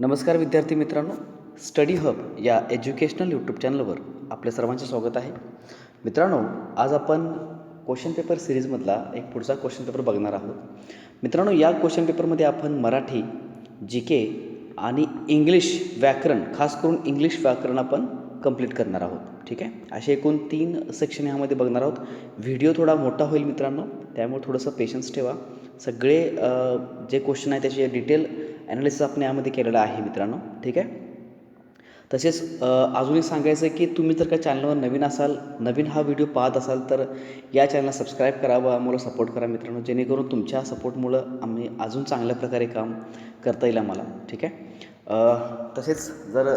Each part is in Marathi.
नमस्कार विद्यार्थी मित्रांनो, स्टडी हब या एज्युकेशनल यूट्यूब चॅनलवर आपल्या सर्वांचे स्वागत आहे. मित्रांनो, आज आपण क्वेश्चन पेपर सिरीजमधला एक पुढचा क्वेश्चन पेपर बघणार आहोत. मित्रांनो, या क्वेश्चन पेपरमध्ये आपण मराठी, जी के आणि इंग्लिश व्याकरण, खास करून इंग्लिश व्याकरण आपण कंप्लीट करणार आहोत. ठीक आहे, असे एकूण 3 सेक्शन ह्यामध्ये बघणार आहोत. व्हिडिओ थोडा मोठा होईल मित्रांनो, त्यामुळे थोडंसं पेशन्स ठेवा. सगळे जे क्वेश्चन आहेत त्याचे डिटेल ॲनालिसिस आपण यामध्ये केलेलं आहे मित्रांनो. ठीक आहे, तसेच अजूनही सांगायचं आहे की तुम्ही जर का चॅनलवर नवीन असाल, नवीन हा व्हिडिओ पाहत असाल तर या चॅनलला सबस्क्राईब करा व आम्हाला सपोर्ट करा मित्रांनो, जेणेकरून तुमच्या सपोर्टमुळं आम्ही अजून चांगल्या प्रकारे काम करता येईल आम्हाला. ठीक आहे, तसेच जर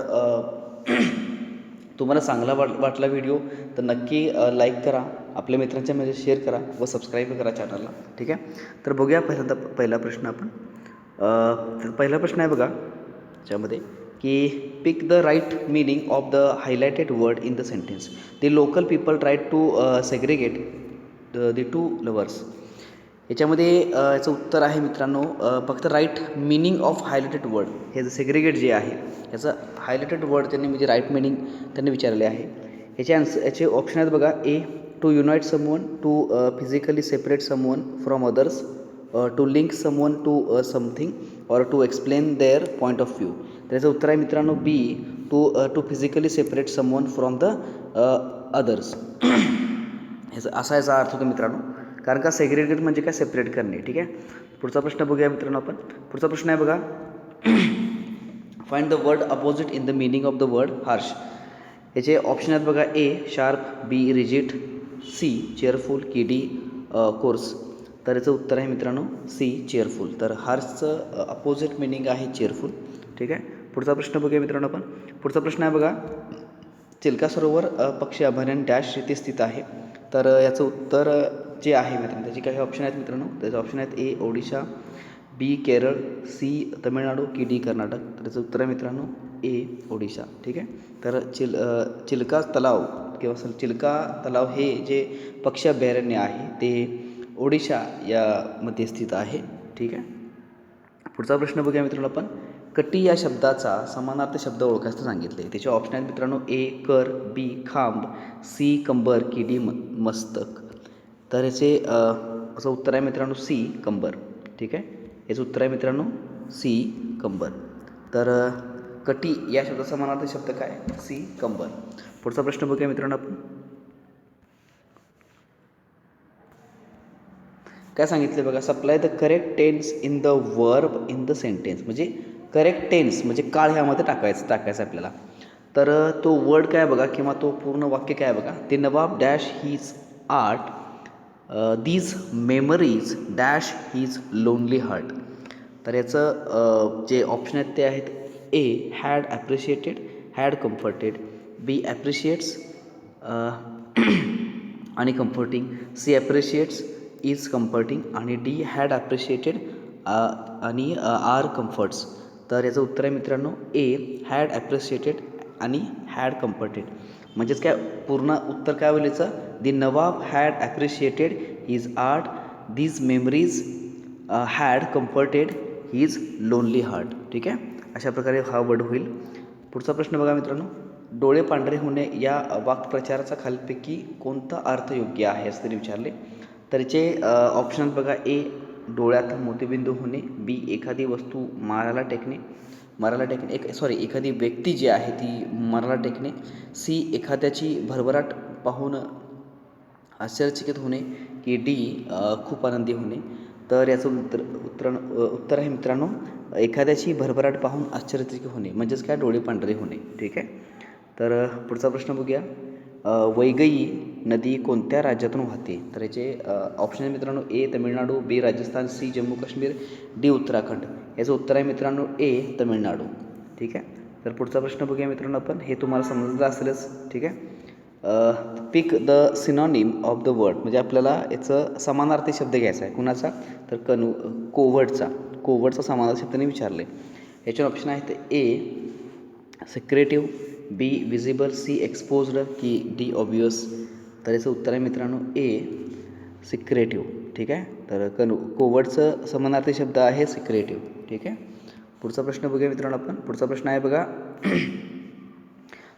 तुम्हाला चांगला वाटला व्हिडिओ तर नक्की लाईक करा, आपल्या मित्रांच्यामध्ये शेअर करा व सबस्क्राईब करा चॅनलला. ठीक आहे, तर बघूया पहिला प्रश्न आपण. तर पहिला प्रश्न आहे बघा त्याच्यामध्ये की pick the right meaning of the highlighted word in the sentence. The local people try to segregate the two lovers. याच्यामध्ये याचं उत्तर आहे मित्रांनो, फक्त right meaning of highlighted word. हे सेग्रिगेट जे आहे याचं हायलायटेड वर्ड त्यांनी म्हणजे राईट मीनिंग त्यांनी विचारले आहे. याचे ऑप्शन आहेत बघा. A, to unite someone, to physically separate someone from others, to link someone to something, और to explain their point of view. तर याचं उत्तर आहे मित्रांनो B, to physically separate someone from the others. असा याचा अर्थ होतो मित्रांनो, कारण का सेग्रिगेट म्हणजे काय, सेपरेट करणे. ठीक आहे, पुढचा प्रश्न बघूया मित्रांनो आपण. पुढचा प्रश्न आहे बघा. Find the word opposite in the meaning of the word harsh. याचे ऑप्शन आहेत बघा. ए, शार्प, बी, रिजिड, सी, चेअरफुल, की डी, कोर्स. तर याचं उत्तर आहे मित्रांनो सी, चेअरफुल. तर हार्शचं अपोजिट मिनिंग आहे चेअरफुल. ठीक आहे, पुढचा प्रश्न बघूया मित्रांनो आपण. पुढचा प्रश्न आहे बघा. चिल्का सरोवर पक्षी अभयारण्य डॅश येथे स्थित आहे. तर याचं उत्तर जे आहे मित्रांनो, त्याचे काही ऑप्शन आहेत मित्रांनो. त्याचे ऑप्शन आहेत. ए, ओडिशा, बी, केरळ, सी, तमिळनाडू, की डी, कर्नाटक. तर याचं उत्तर आहे मित्रांनो ए, ओडिशा. ठीक आहे, तर चिल्का तलाव किंवा चिल्का तलाव हे जे पक्षी अभयारण्य आहे ते ओडिशा यामध्ये स्थित आहे. ठीक आहे, पुढचा प्रश्न बघूया मित्रांनो आपण. कटी या शब्दाचा समानार्थी शब्द ओळखायचं सांगितले. त्याचे ऑप्शन आहेत मित्रांनो. ए, कर, बी, खांब, सी, कंबर, की डी, मस्तक. तर याचे असं उत्तर आहे मित्रांनो सी, कंबर. ठीक आहे, याचं उत्तर आहे मित्रांनो सी, कंबर. तर कटी या शब्दाचा समानार्थी शब्द काय, सी, कंबर. पुढचा प्रश्न बघूया मित्रांनो आपण. काय सांगितले बघा. Supply the correct tense in the verb in the sentence. म्हणजे करेक्ट टेन्स म्हणजे काळ ह्यामध्ये टाकायचं आपल्याला. तर तो वर्ड काय बघा किंवा तो पूर्ण वाक्य काय बघा. ते nawab dash his art, these memories dash his lonely heart. तर याचं जे ऑप्शन आहेत ते आहेत. A, had appreciated, had comforted, B, appreciates आणि comforting, C, appreciates, is comforting आणि डी, हॅड ॲप्रिशिएटेड आणि आर कम्फर्ट्स. तर याचं उत्तर आहे मित्रांनो ए, हॅड ॲप्रिशिएटेड आणि हॅड कम्फर्टेड. म्हणजेच काय पूर्ण उत्तर काय होईल याचं. The nawab had appreciated his art, these memories had comforted his lonely heart. ठीक आहे, अशा प्रकारे हा वर्ड होईल. पुढचा प्रश्न बघा मित्रांनो. डोळे पांढरे होणे या वाक्प्रचाराचा खालीलपैकी कोणता अर्थ योग्य आहे असं त्यांनी विचारले. तर याचे ऑप्शन बघा. ए, डोळ्यात मोतीबिंदू होणे, बी, एखादी वस्तू मारायला टेकणे, एखादी व्यक्ती जी आहे ती मारायला टेकणे, सी, एखाद्याची भरभराट पाहून आश्चर्यचकित होणे, की डी, खूप आनंदी होणे. तर याचं उत्तर आहे मित्रांनो एखाद्याची भरभराट पाहून आश्चर्यचकित होणे म्हणजेच काय, डोळे पांढरे होणे. ठीक आहे, तर पुढचा प्रश्न बघूया. वैगई नदी कोणत्या राज्यातून वाहते. तर याचे ऑप्शन आहे मित्रांनो. ए, तमिळनाडू, बी, राजस्थान, सी, जम्मू काश्मीर, डी, उत्तराखंड. याचं उत्तर आहे मित्रांनो ए, तमिळनाडू. ठीक आहे, तर पुढचा प्रश्न बघूया मित्रांनो आपण. हे तुम्हाला समजलं असेलच. ठीक आहे, pick the synonym of the word. म्हणजे आपल्याला याचं समानार्थी शब्द घ्यायचा आहे. कुणाचा, तर कोवर्डचा समानार्थी शब्दाने विचारले. याचे ऑप्शन आहेत. ए, सिक्रेटिव्ह, बी, विजिबल, सी, एक्सपोज्ड, की डी, ऑब्वियस. तर याचं उत्तर आहे मित्रांनो ए, सिक्रेटिव्ह. ठीक आहे, तर कोवर्डचं समानार्थी शब्द आहे सिक्रेटिव्ह. ठीक आहे, पुढचा प्रश्न बघूया मित्रांनो आपण. पुढचा प्रश्न आहे बघा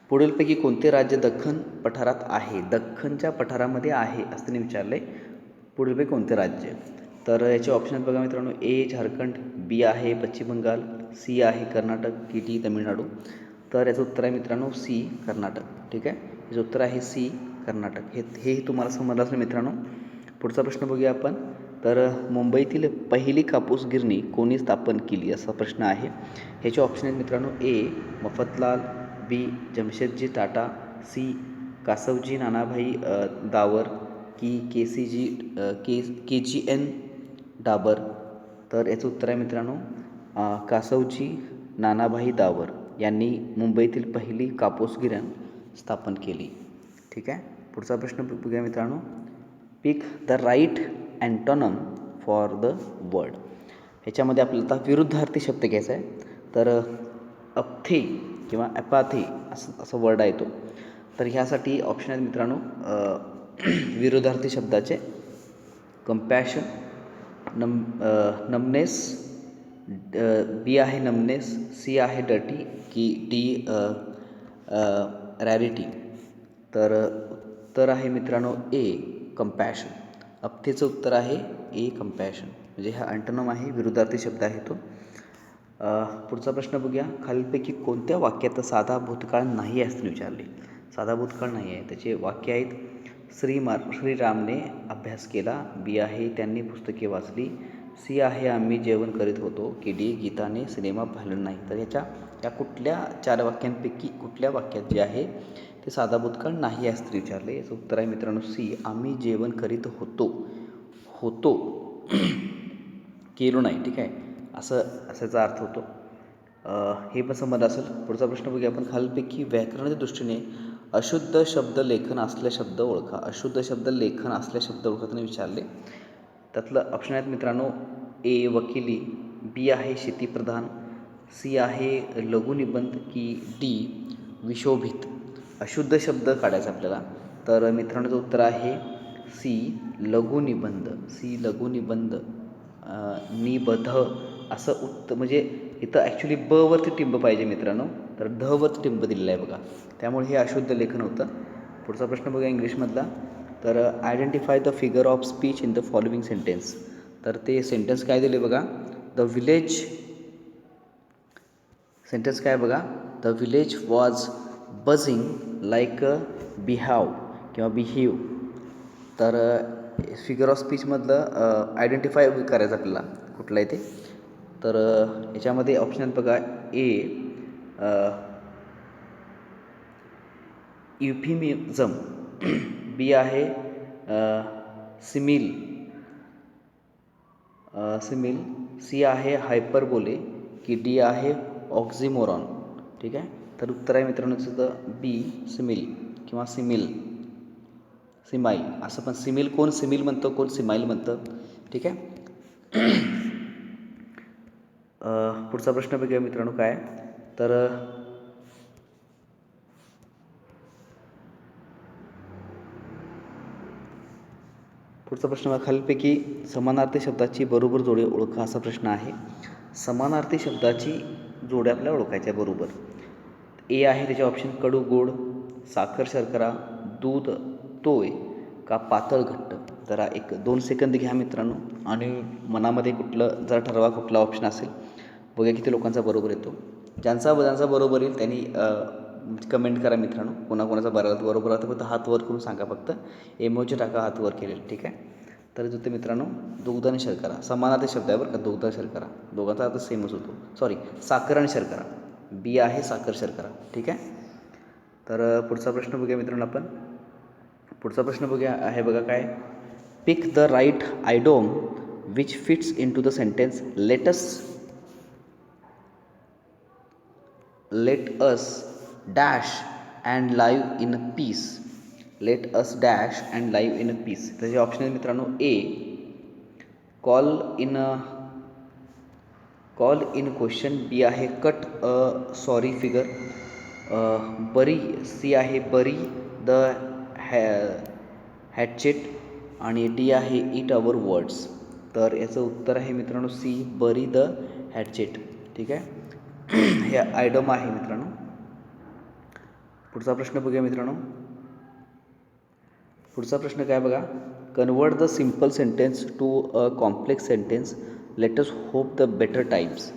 पुढीलपैकी कोणते राज्य दख्खन पठारात आहे? दख्खनच्या पठारामध्ये आहे असं त्यांनी विचारलं आहे. पुढीलपैकी कोणते राज्य? तर याचे ऑप्शन आहेत बघा मित्रांनो. ए झारखंड, बी आहे पश्चिम बंगाल, सी आहे कर्नाटक, की डी तामिळनाडू. तर याचं उत्तर आहे मित्रांनो सी कर्नाटक. ठीक आहे, याचं उत्तर आहे सी कर्नाटक. हेही तुम्हाला समजलं असेल मित्रांनो. पुढचा प्रश्न बघूया आपण. तर मुंबईतील पहिली कापूस गिरणी कोणी स्थापन केली असा प्रश्न आहे. ह्याचे ऑप्शन आहेत मित्रांनो. ए मफतलाल, बी जमशेदजी टाटा, सी कासवजी नानाभाई दावर, की के जी एन डाबर. तर याचं उत्तर आहे मित्रांनो कासवजी नानाभाई दावर यांनी मुंबईतील पहिली कापूस गिरण स्थापन केली. ठीक आहे, पुढचा प्रश्न बघूया मित्रांनो. Pick the right antonym for the word. ह्याच्यामध्ये आपल्याला आता विरुद्धार्थी शब्द घ्यायचा आहे. तर अपथे किंवा ॲपाथे असं वर्ड आहे तो. तर ह्यासाठी ऑप्शन आहेत मित्रांनो विरुद्धार्थी शब्दाचे. कंपॅशन, नमनेस, बी आहे नमनेस, सी आहे डटी, की डी रॅरिटी. तर उत्तर आहे मित्रांनो ए कंपॅशन. अपथेचं उत्तर आहे ए कंपॅशन. म्हणजे हा अँटोनम आहे, विरुद्धार्थी शब्द आहे तो. पुढचा प्रश्न बघूया. खालीलपैकी कोणत्या वाक्यात साधा भूतकाळ नाही आहे असं विचारले? साधा भूतकाळ नाही आहे. त्याचे वाक्य आहेत. श्रीरामने अभ्यास केला, बी आहे त्यांनी पुस्तके वाचली, सी आहे आम्ही जेवण करीत होतो, की डी गीताने सिनेमा पाहिला नाही. तर या कुठल्या 4 वाक्यांपैकी कुठल्या वाक्यात जे आहे ते साधा भूतकाळ नाही आहे असं विचारले? याचं उत्तर आहे मित्रांनो सी आम्ही जेवण करीत होतो केलो नाही. ठीक आहे, असाचा अर्थ होतो. हे पण समजलं असेल. पुढचा प्रश्न बघूया आपण. खालीलपैकी व्याकरणाच्या दृष्टीने अशुद्ध शब्द लेखन असलेले शब्द ओळखा. अशुद्ध शब्द लेखन असलेले शब्द ओळखा त्यांनी विचारले. त्यातलं ऑप्शन आहेत मित्रांनो. ए वकिली, बी आहे शेतीप्रधान, सी आहे लघुनिबंध, की डी विशोभित. अशुद्ध शब्द काढायचा आपल्याला. तर मित्रांनो उत्तर आहे सी लघुनिबंध. सी लघुनिबंध. निबध असं म्हणजे इथं ॲक्च्युली ब वरती टिंब पाहिजे मित्रांनो, तर ध वरती टिंब दिलेलं आहे बघा. त्यामुळे हे अशुद्ध लेखन होतं. पुढचा प्रश्न बघा इंग्लिशमधला. तर identify the figure of speech in the following sentence. तर ते सेंटेन्स काय दिले बघा. सेंटेन्स काय बघा. The village was बझिंग like a behave. तर फिगर ऑफ स्पीचमधलं आयडेंटिफाय करायचं आपल्याला कुठलं आहे ते. तर याच्यामध्ये ऑप्शन बघा. ए युफिमिझम, बी आहे सिमिल, सी आहे हायपरबोले, की डी आहे ऑक्झिमोरॉन. ठीक आहे, तर उत्तर आहे मित्रांनो त्याचं बी सिमिल किंवा सिमाईल. असं पण कोण सिमिल म्हणतं, कोण सिमाईल म्हणतं. ठीक आहे. पुढचा प्रश्न बघूया मित्रांनो काय. तर पुढचा प्रश्न खालीलपैकी समानार्थी शब्दाची बरोबर जोडी ओळखा असा प्रश्न आहे. समानार्थी शब्दाची जोडी आपल्याला ओळखायच्या बरोबर. ए आहे त्याचे ऑप्शन. कडू गोड, साखर शर्करा, दूध तोय, का पातळ घट्ट. जरा 1-2 सेकंद घ्या मित्रांनो आणि मनामध्ये कुठलं जरा ठरवा कुठला ऑप्शन असेल. बघूया किती लोकांचा बरोबर येतो. ज्यांचा बरोबर येईल त्यांनी कमेंट करा मित्रांनो. कोणाकोणाचा बरोबर राहतं फक्त हात वर करून सांगा. फक्त इमोजी टाका हात वर केलेलं. ठीक आहे, तर तिथे मित्रांनो दुग्ध आणि शर्करा समानार्थी शब्द आहे बरं का. दुग्ध शर्करा दोघांचा अर्थ सेमच होतो. सॉरी, साखर आणि शर्करा. बी आहे साखर शर्करा. ठीक आहे, तर पुढचा प्रश्न बघूया मित्रांनो आपण. पुढचा प्रश्न बघूया आहे बघा काय. Pick the right idiom which fits in to the sentence let us dash and live in peace. Let us dash and live in peace. त्याचे ऑप्शन आहेत मित्रांनो. A call in question, B आहे cut a sorry figure, bury, C आहे बरी द हॅटचेट, आणि डी आहे इट अवर वर्ड्स. तर याचं उत्तर आहे मित्रांनो सी बरी द हॅटचेट. ठीक आहे. हे आयडम आहे मित्रांनो. पुढचा प्रश्न बघूया मित्रांनो. पुढचा प्रश्न काय बघा. Convert the simple sentence to a complex sentence. Let us hope the better times.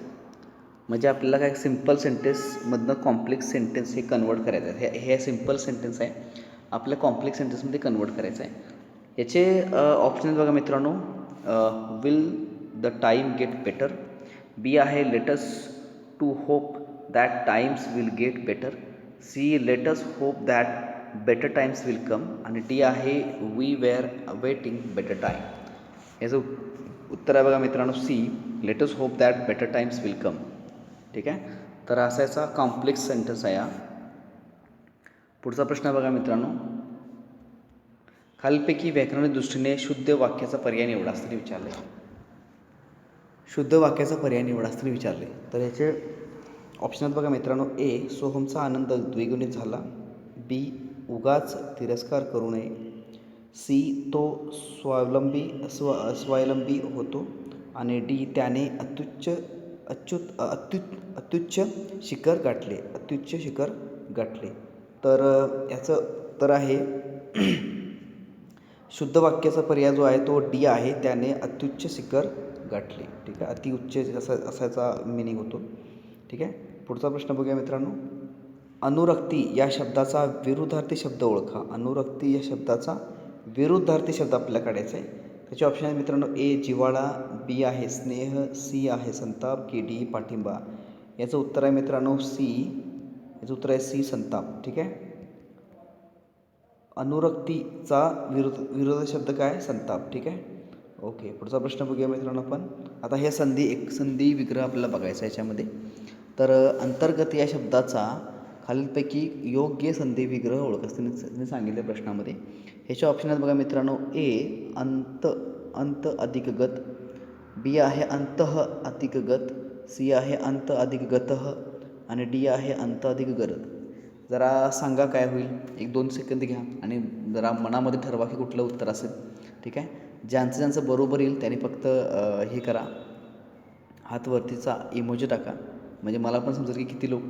म्हणजे आपल्याला काय सिम्पल सेंटेन्समधनं कॉम्प्लेक्स सेंटेन्स हे कन्वर्ट करायचं आहे. हे सिम्पल सेंटेन्स आहे, आपल्या कॉम्प्लेक्स सेंटेन्समध्ये कन्वर्ट करायचं आहे. याचे ऑप्शन बघा मित्रांनो. Will the time get better. B आहे let us to hope that times will get better. C let us hope that better times will come. आणि डी आहे we were waiting better time. याचं उत्तर आहे बघा मित्रांनो C let us hope that better times will come. ठीक आहे. तर असा याचा कॉम्प्लेक्स सेंटेन्स आहे हा. पुढचा प्रश्न बघा मित्रांनो. खालीलपैकी व्याकरणिक दृष्टीने शुद्ध वाक्याचा पर्याय निवडा असं विचारले. शुद्ध वाक्याचा पर्याय निवडा असं विचारले. तर याचे ऑप्शनात बघा मित्रांनो. ए सोहमचा आनंद द्विगुणित झाला. बी उगाच तिरस्कार करू नये. सी तो स्वावलंबी होतो. आणि डी त्याने अत्युच्च शिखर गाठले. तर याचं उत्तर आहे शुद्ध वाक्याचा पर्याय जो आहे तो डी आहे. त्याने अत्युच्च शिखर गाठले. ठीक आहे. अतिउच्च असायचा मिनिंग होतो. ठीक आहे. पुढचा प्रश्न बघूया मित्रांनो. अनुरक्ती या शब्दाचा विरुद्धार्थी शब्द ओळखा. अनुरक्ती या शब्दाचा विरुद्धार्थी शब्द आपल्याला काढायचा आहे. त्याचे ऑप्शन आहेत मित्रांनो. ए जिव्हाळा. बी आहे स्नेह. सी आहे संताप. की डी पाठिंबा. याचं उत्तर आहे मित्रांनो सी. याचं उत्तर आहे सी संताप. ठीक आहे. अनुरक्तीचा विरोध शब्द काय संताप. ठीक आहे. ओके. पुढचा प्रश्न बघूया मित्रांनो आपण. आता हे संधी विग्रह आपल्याला बघायचा आहे याच्यामध्ये. तर अंतर्गत या शब्दाचा खालीलपैकी योग्य संधी विग्रह ओळख त्यांनी सांगितले प्रश्नामध्ये. ह्याच्या ऑप्शन आहेत बघा मित्रांनो. ए अंत अधिक गत. बी आहे अंतः अधिक गत. सी आहे अंत अधिक गतः. आणि डी आहे अंत अधिक गरज. जरा सांगा काय होईल. 1-2 सेकंद घ्या आणि जरा मनामध्ये ठरवा की कुठलं उत्तर असेल. ठीक आहे. ज्यांचं बरोबर येईल त्यांनी फक्त हे करा, हात वरतीचा इमोजी टाका. म्हणजे मला पण समजेल की किती लोक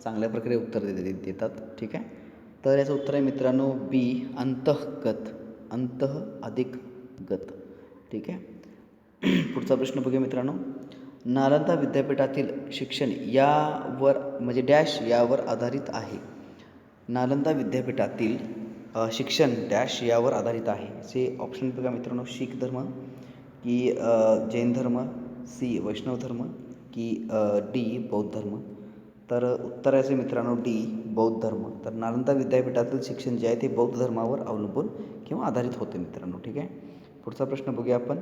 चांगल्या प्रकारे उत्तर देतात. ठीक आहे. तर याचं उत्तर आहे मित्रांनो बी अंतःगत. अंतः अधिक गत. ठीक आहे. पुढचा प्रश्न बघूया मित्रांनो. नालंदा विद्यापीठातील शिक्षण यावर म्हणजे डॅश यावर आधारित आहे. नालंदा विद्यापीठातील शिक्षण डॅश यावर आधारित आहे. असे ऑप्शन बघा मित्रांनो. शीख धर्म की जैन धर्म. सी वैष्णव धर्म की डी बौद्ध धर्म. तर उत्तर आहे मित्रांनो डी बौद्ध धर्म. तर नालंदा विद्यापीठातील शिक्षण जे आहे ते बौद्ध धर्मावर अवलंबून किंवा आधारित होते मित्रांनो. ठीक आहे. पुढचा प्रश्न बघूया आपण.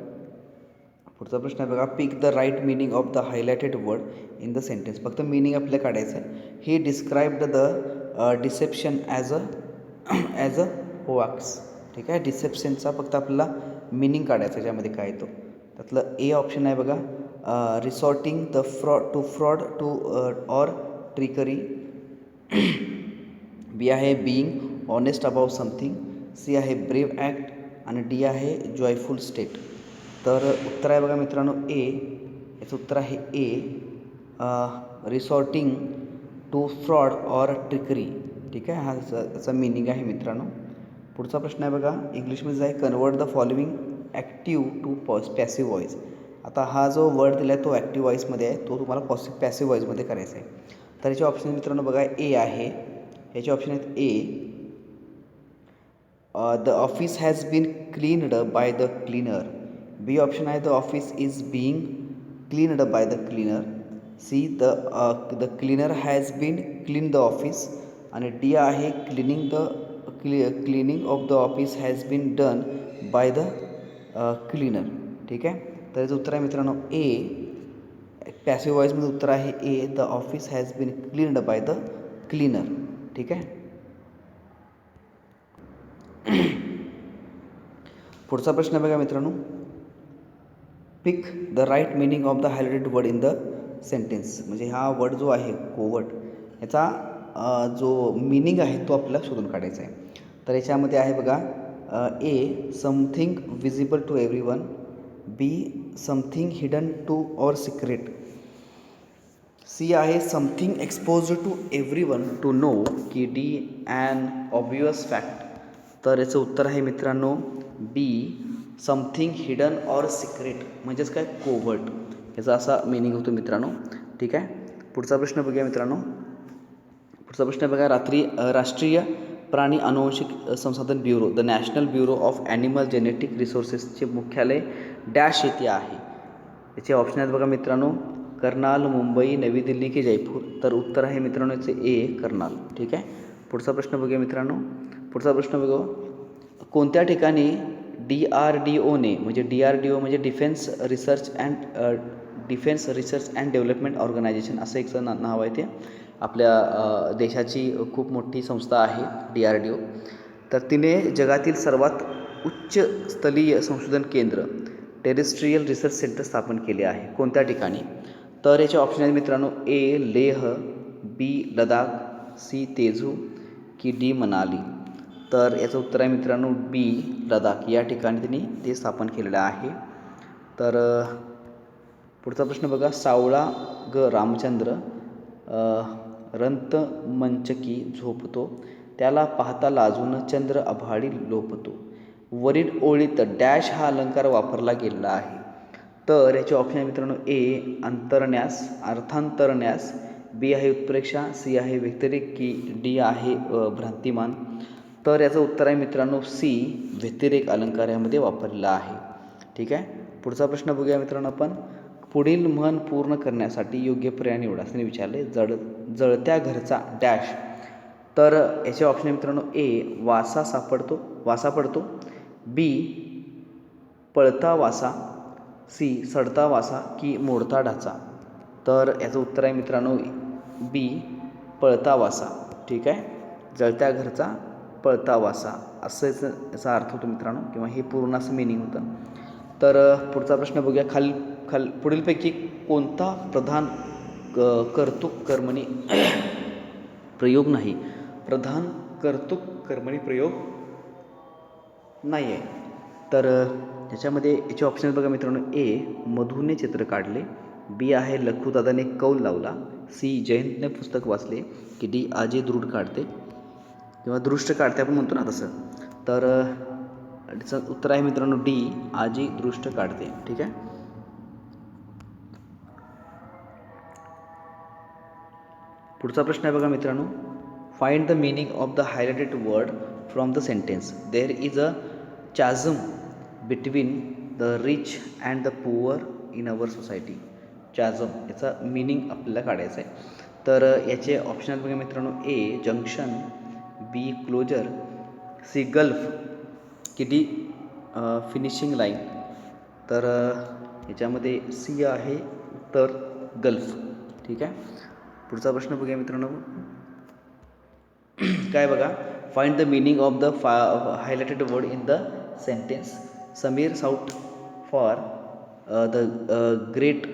पुढचा प्रश्न आहे बघा. Pick the right meaning of the highlighted word in the sentence. फक्त मिनिंग आपल्याला काढायचं आहे. He described the deception as a hoax. ठीक आहे. डिसेप्शनचा फक्त आपल्याला मिनिंग काढायचं आहे. ज्यामध्ये काय येतो त्यातलं ए ऑप्शन आहे बघा. Resorting the fraud to or trickery. B आहे being honest about something. C आहे ब्रेव ॲक्ट. आणि डी आहे जॉयफुल स्टेट. तर उत्तर आहे बघा मित्रांनो ए. याचं उत्तर आहे A resorting to fraud or trickery. ठीक आहे. हा याचा मिनिंग आहे मित्रांनो. पुढचा प्रश्न आहे बघा. इंग्लिशमध्ये आहे convert the following active to passive voice. आता हा जो वर्ड दिला आहे तो ॲक्टिव्ह व्हॉईसमध्ये आहे. तो तुम्हाला पॅसिव्ह व्हॉईसमध्ये करायचा आहे. तर याचे ऑप्शन मित्रांनो बघा. ए आहे. याचे ऑप्शन आहेत A the office has been cleaned by the cleaner. B option आहे the office is being cleaned by the cleaner. C the cleaner has been clean the office. आणि डी आहे cleaning of the office has been done by the cleaner. ठीक आहे. तर याचं उत्तर आहे मित्रांनो ए. पॅसिव्ह व्हॉईसमध्ये उत्तर आहे A the office has been cleaned by the cleaner. ठीक आहे. पुढचा प्रश्न बघा मित्रांनो. Pick the right meaning of the highlighted word in the sentence. म्हणजे हा वर्ड जो आहे कोवर्ट याचा जो मिनिंग आहे तो आपल्याला शोधून काढायचा आहे. तर याच्यामध्ये आहे बघा. A something visible to everyone. B something hidden to or secret. C आहे something expose to everyone to know, की डी ॲन ऑब्वियस फॅक्ट. तर याचं उत्तर आहे मित्रांनो B something hidden or secret, म्हणजेच काय कोवर्ट, याचा असा मिनिंग होतो मित्रांनो. ठीक आहे, पुढचा प्रश्न बघूया मित्रांनो. पुढचा प्रश्न बघा, राष्ट्रीय प्राणी अनुवंशिक संसाधन bureau the national bureau of animal genetic रिसोर्सेसचे मुख्यालय डॅश येथे आहे. याचे ऑप्शन आहेत बघा मित्रांनो, कर्नाल, मुंबई, नवी दिल्ली की जयपूर. तर उत्तर आहे मित्रांनो याचे ए कर्नाल. ठीक आहे, पुढचा प्रश्न बघूया मित्रांनो. पुढचा प्रश्न बघू, कोणत्या ठिकाणी DRDOने म्हणजे DRDO म्हणजे defence research and development organisation असं एक नाव आहे, ते आपल्या देशाची खूप मोठी संस्था आहे DRDO. तर तिने जगातील सर्वात उच्च स्तरीय संशोधन केंद्र टेरेस्ट्रियल रिसर्च सेंटर स्थापन केले आहे. कोणत्या ठिकाणी? तर याचे ऑप्शन आहेत मित्रांनो, ए लेह, बी लडाख, सी तेजू की डी मनाली. तर याचं उत्तर आहे मित्रांनो बी लडाख, या ठिकाणी त्यांनी ते स्थापन केलेलं आहे. तर पुढचा प्रश्न बघा, सावळा ग रामचंद्र रंतमंचकी झोपतो, त्याला पाहता लाजून चंद्र आभाळी लोपतो. वरील ओळीत डॅश हा अलंकार वापरला गेलेला आहे. तर याचे ऑप्शन आहे मित्रांनो, ए अंतरन्यास, अर्थांतरन्यास, बी आहे उत्प्रेक्षा, सी आहे व्यतिरेक की डी आहे भ्रांतिमान. तर याचं उत्तर आहे मित्रांनो सी व्यतिरेक अलंकार यामध्ये वापरलेला आहे. ठीक आहे, पुढचा प्रश्न बघूया मित्रांनो आपण. पुढील म्हण पूर्ण करण्यासाठी योग्य पर्याय निवडा असं विचारले. जळत्या घरचा डॅश. तर याचे ऑप्शन आहे मित्रांनो, ए वासा पडतो, बी पळता वासा, सी सडता वासा की मोडता ढाचा. तर याचं उत्तर आहे मित्रांनो बी पळता वासा. ठीक आहे, जळत्या घरचा पळता वासा असं याचा अर्थ होतो मित्रांनो, किंवा हे पूर्ण असं मिनिंग होतं. तर पुढचा प्रश्न बघूया. पुढीलपैकी कोणता प्रधान कर्तृक कर्मणी प्रयोग नाही? प्रधान कर्तृक कर्मणी प्रयोग नाही आहे. तर याच्यामध्ये याचे ऑप्शन बघा मित्रांनो, ए मधूने चित्र काढले, बी आहे लखुदादाने कौल लावला, सी जयंतने पुस्तक वाचले की डी आजी दृढ काढते किंवा दृष्ट काढते आपण म्हणतो ना तसं. तर याचं उत्तर आहे मित्रांनो डी आजी दृष्ट काढते. ठीक आहे, पुढचा प्रश्न आहे बघा मित्रांनो, find the meaning of the highlighted word from the sentence. There is a chasm between the rich and the poor in our society. Chasm याचा मिनिंग आपल्याला काढायचा आहे. तर याचे ऑप्शन आहेत बघा मित्रांनो, A junction, B closure, C gulf की डी फिनिशिंग लाईन. तर याच्यामध्ये सी आहे उत्तर गल्फ. ठीक आहे, पुढचा प्रश्न बघूया मित्रांनो. काय बघा, find the meaning of the highlighted word in the sentence. Sameer sought for the great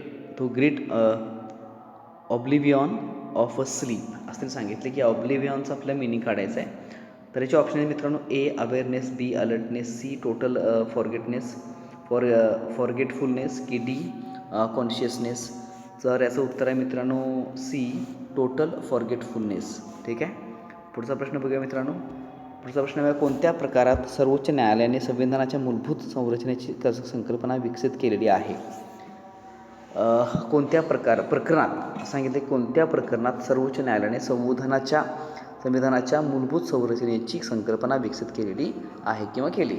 oblivion of a sleep असं सांगितले, की ऑब्लिव्हियनचं आपल्याला मिनिंग काढायचं आहे. तर याचे ऑप्शन आहे मित्रांनो, ए अवेअरनेस, बी अलर्टनेस, सी टोटल फॉरगेटफुलनेस की डी कॉन्शियसनेस. तर याचं उत्तर आहे मित्रांनो सी टोटल फॉरगेटफुलनेस. ठीक आहे, पुढचा प्रश्न बघूया मित्रांनो. पुढचा प्रश्न आहे, कोणत्या प्रकारात सर्वोच्च न्यायालयाने संविधानाच्या मूलभूत संरचनेची संकल्पना विकसित केलेली आहे? कोणत्या प्रकरणात सांगितले, कोणत्या प्रकरणात सर्वोच्च न्यायालयाने संविधानाच्या मूलभूत संरचनेची संकल्पना विकसित केलेली आहे किंवा केली?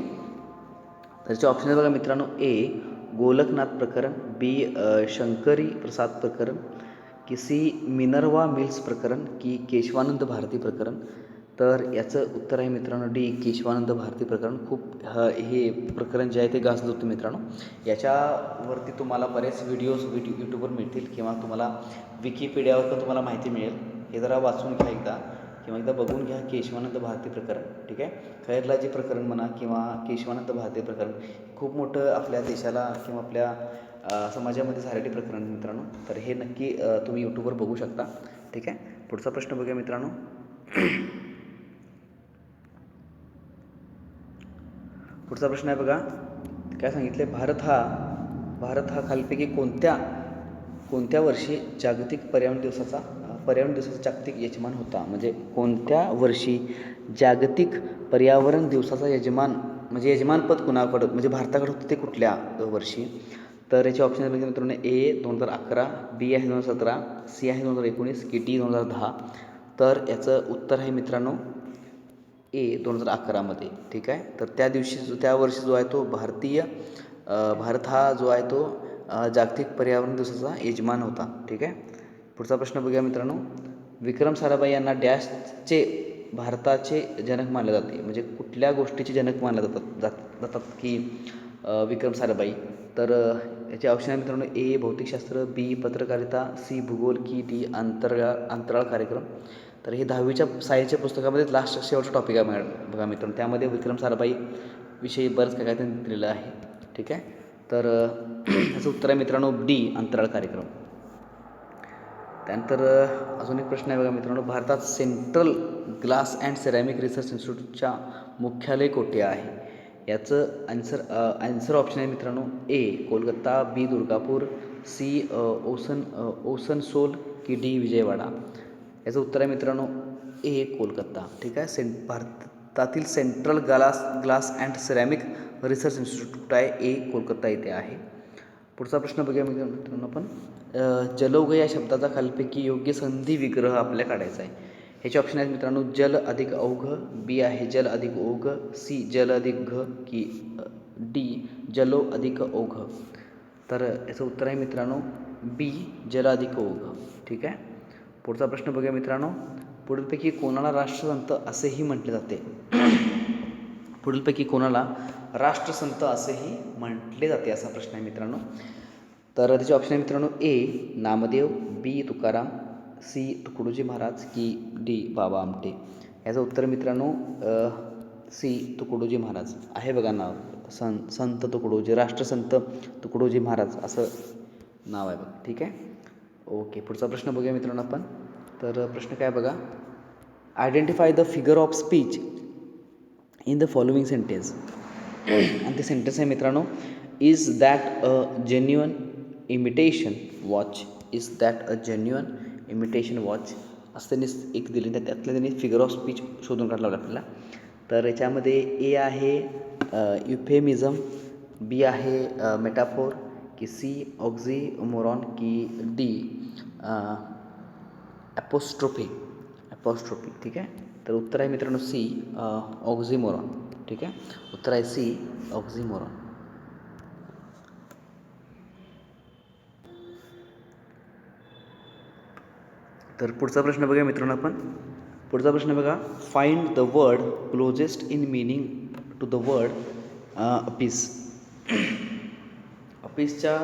त्याचे ऑप्शन बघा मित्रांनो, ए गोलकनाथ प्रकरण, बी शंकरी प्रसाद प्रकरण, की सी मिनर्वा मिल्स प्रकरण की केशवानंद भारती प्रकरण. तर याचं उत्तर आहे मित्रांनो डी केशवानंद भारती प्रकरण. खूप हे प्रकरण जे आहे ते गाजलं होतं मित्रांनो. याच्यावरती तुम्हाला बरेच व्हिडिओज यूट्यूबवर मिळतील किंवा तुम्हाला विकिपीडियावर पण तुम्हाला माहिती मिळेल. हे जरा वाचून घ्या एकदा किंवा एकदा बघून घ्या केशवानंद भारती प्रकरण. ठीक आहे, खैरलाजी प्रकरण म्हणा किंवा केशवानंद भारती प्रकरण खूप मोठं आपल्या देशाला किंवा आपल्या समाजामध्ये झालेले प्रकरण मित्रांनो. तर हे नक्की तुम्ही यूट्यूबवर बघू शकता. ठीक आहे, पुढचा प्रश्न बघूया मित्रांनो. पुढचा प्रश्न आहे बघा, काय सांगितले, भारत हा खालीलपैकी कोणत्या कोणत्या वर्षी जागतिक पर्यावरण दिवसाचा जागतिक यजमान होता? म्हणजे कोणत्या वर्षी जागतिक पर्यावरण दिवसाचा यजमानपद कुणाकडं म्हणजे भारताकडे होतं ते कुठल्या वर्षी? तर याचे ऑप्शन बघितले मित्रांनो, ए 2011, बी आहे 2017, सी आहे 2019 की डी 2010. तर याचं उत्तर आहे मित्रांनो ए 2011मध्ये. ठीक आहे. तर त्या वर्षी जो आहे तो भारत हा जो आहे तो जागतिक पर्यावरण दिवसाचा यजमान होता. ठीक आहे. पुढचा प्रश्न बघूया मित्रांनो, विक्रम साराभाई यांना डॅशचे भारताचे जनक मानले जाते? म्हणजे कुठल्या गोष्टीचे जनक मानले जातात की विक्रम साराभाई? तर याचे ऑप्शन आहे मित्रांनो, ए भौतिकशास्त्र, बी पत्रकारिता, सी भूगोल की डी अंतराळ कार्यक्रम. तर हे 10वीच्या सायन्सच्या पुस्तकामध्ये लास्ट शेवटचा टॉपिक आहे बघा मित्रांनो. त्यामध्ये विक्रम साराभाई विषयी बरंच काय त्यांनी दिलेलं आहे. ठीक आहे. तर याचं उत्तर आहे मित्रांनो डी अंतराळ कार्यक्रम. त्यानंतर अजून एक प्रश्न आहे बघा मित्रांनो, भारतात central glass and ceramic research इन्स्टिट्यूटच्या मुख्यालय कोठे आहे? याचं आन्सर ऑप्शन आहे मित्रांनो, ए कोलकाता, बी दुर्गापूर, सी ओसनसोल की डी विजयवाडा. याचं उत्तर आहे मित्रांनो ए कोलकाता. ठीक आहे. भारतातील central glass and ceramic research institute आहे ए कोलकाता येथे आहे. पुढचा प्रश्न बघूया मित्रांनो आपण, जलौघ या शब्दाचा खालीलपैकी योग्य संधी विग्रह आपल्याला काढायचा आहे. ह्याचे ऑप्शन आहेत मित्रांनो, जल अधिक औघ, बी आहे जल अधिक ओघ, सी जल अधिक घ की डी जलो अधिक ओघ. तर याचं उत्तर आहे मित्रांनो बी जल अधिक ओघ. ठीक आहे. पुढचा प्रश्न बघूया मित्रांनो, पुढीलपैकी कोणाला राष्ट्रसंत असेही म्हटले जाते? पुढीलपैकी कोणाला राष्ट्रसंत असेही म्हटले जाते असा प्रश्न आहे मित्रांनो. तर त्याचे ऑप्शन आहे मित्रांनो, ए नामदेव, बी तुकाराम, सी तुकडोजी महाराज की डी बाबा आमटे. याचं उत्तर मित्रांनो सी तुकडोजी महाराज आहे बघा नाव. संत तुकडोजी, राष्ट्रसंत तुकडोजी महाराज असं नाव आहे बघा. ठीक आहे. ओके. पुढचा प्रश्न बघूया मित्रांनो आपण. तर प्रश्न काय बघा, identify the figure of speech in the following sentence. आणि ते सेंटेन्स आहे मित्रांनो, is that a genuine imitation watch, is that a genuine imitation watch असं त्यांनी एक दिले. त्यातलं त्यांनी फिगर ऑफ स्पीच शोधून काढला आपल्याला. तर याच्यामध्ये ए आहे युफेमिझम, बी आहे मेटाफोर की सी ऑक्झिमोरॉन की डी ॲपोस्ट्रोफी. ठीक आहे. तर उत्तर आहे मित्रांनो सी ऑक्झिमोरॉन. ठीक आहे. उत्तर आहे सी ऑक्झिमोरॉन. तर पुढचा प्रश्न बघा मित्रांनो आपण. पुढचा प्रश्न बघा, find the word closest in meaning to the word appease. अपीसच्या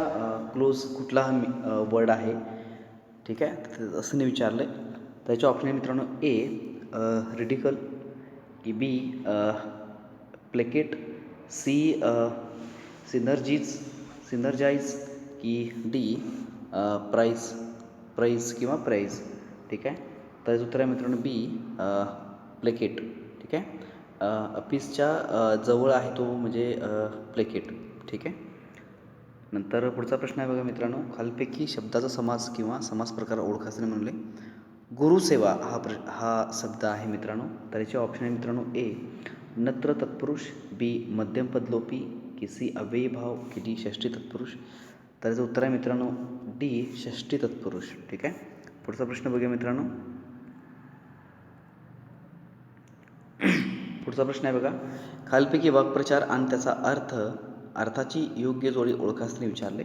क्लोज कुठला हा वर्ड आहे? ठीक आहे. असं नाही विचारलं आहे. त्याचे ऑप्शन आहे मित्रांनो, ए रिडिकल की बी प्लेकेट, सी सिनर्जाइज की डी प्राईज किंवा प्राईज. ठीक आहे. तर याचं उत्तर आहे मित्रांनो बी प्लेकेट. ठीक आहे. अपीसच्या जवळ आहे तो म्हणजे प्लेकेट. ठीक आहे. नंतर पुढचा प्रश्न आहे बघा मित्रांनो, खालीलपैकी शब्दाचा समास किंवा समास प्रकार ओळखायचे म्हणले. गुरुसेवा हा शब्द आहे मित्रांनो. तर याचे ऑप्शन आहे मित्रांनो, ए नत्र तत्पुरुष, बी मध्यम पदलोपी की सी अव्ययी भाव की डी षष्ठी तत्पुरुष. तर याचं उत्तर आहे मित्रांनो डी षष्ठी तत्पुरुष. ठीक आहे. पुढचा प्रश्न बघूया मित्रांनो. पुढचा प्रश्न आहे बघा, खालीलपैकी वाक्प्रचार आणि त्याचा अर्थाची योग्य जोडी ओळखासने विचारले.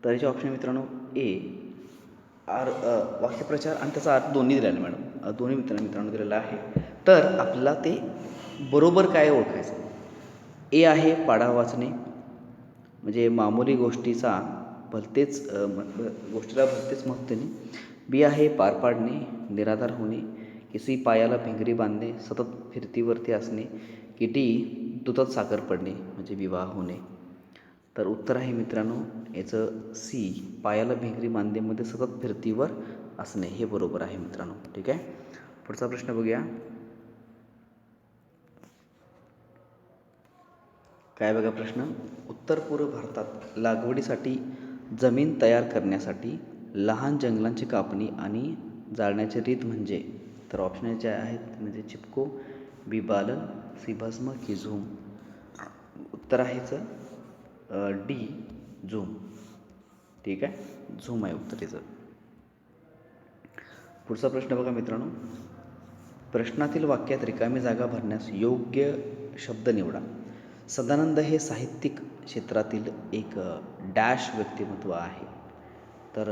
तर याचे ऑप्शन मित्रांनो, ए वाक्यप्रचार आणि त्याचा अर्थ दोन्ही दिलेला आहे मॅडम, दोन्ही मित्रांनो दिलेला आहे. तर आपल्याला ते बरोबर काय ओळखायचं. ए आहे पाढा वाचणे, म्हणजे मामूली गोष्टीला भलतेच महत्त्व देणे. बी आहे पार पाडणे, निराधार होणे की सी पायाला भिंगरी बांधणे, सतत फिरतीवरती असणे की डी दुधात साखर पडणे म्हणजे विवाह होणे. तर उत्तर आहे मित्रांनो याचं सी पायाला भिंगरी बांधणेमध्ये सतत फिरतीवर असणे हे बरोबर आहे मित्रांनो. ठीक आहे. पुढचा प्रश्न बघूया. काय बघा प्रश्न, उत्तर पूर्व भारतात लागवडीसाठी जमीन तयार करण्यासाठी लहान जंगलांची कापणी आणि जाळण्याची रीत म्हणजे? तर ऑप्शन जे आहेत म्हणजे चिपको, बी बालन, सी भस्म की झूम. उत्तर आहेचं डी झूम. ठीक आहे, झूम आहे उत्तर याचं. पुढचा प्रश्न बघा मित्रांनो. प्रश्नातील वाक्यात रिकामी जागा भरण्यास योग्य शब्द निवडा. सदानंद हे साहित्यिक क्षेत्रातील एक डॅश व्यक्तिमत्व आहे. तर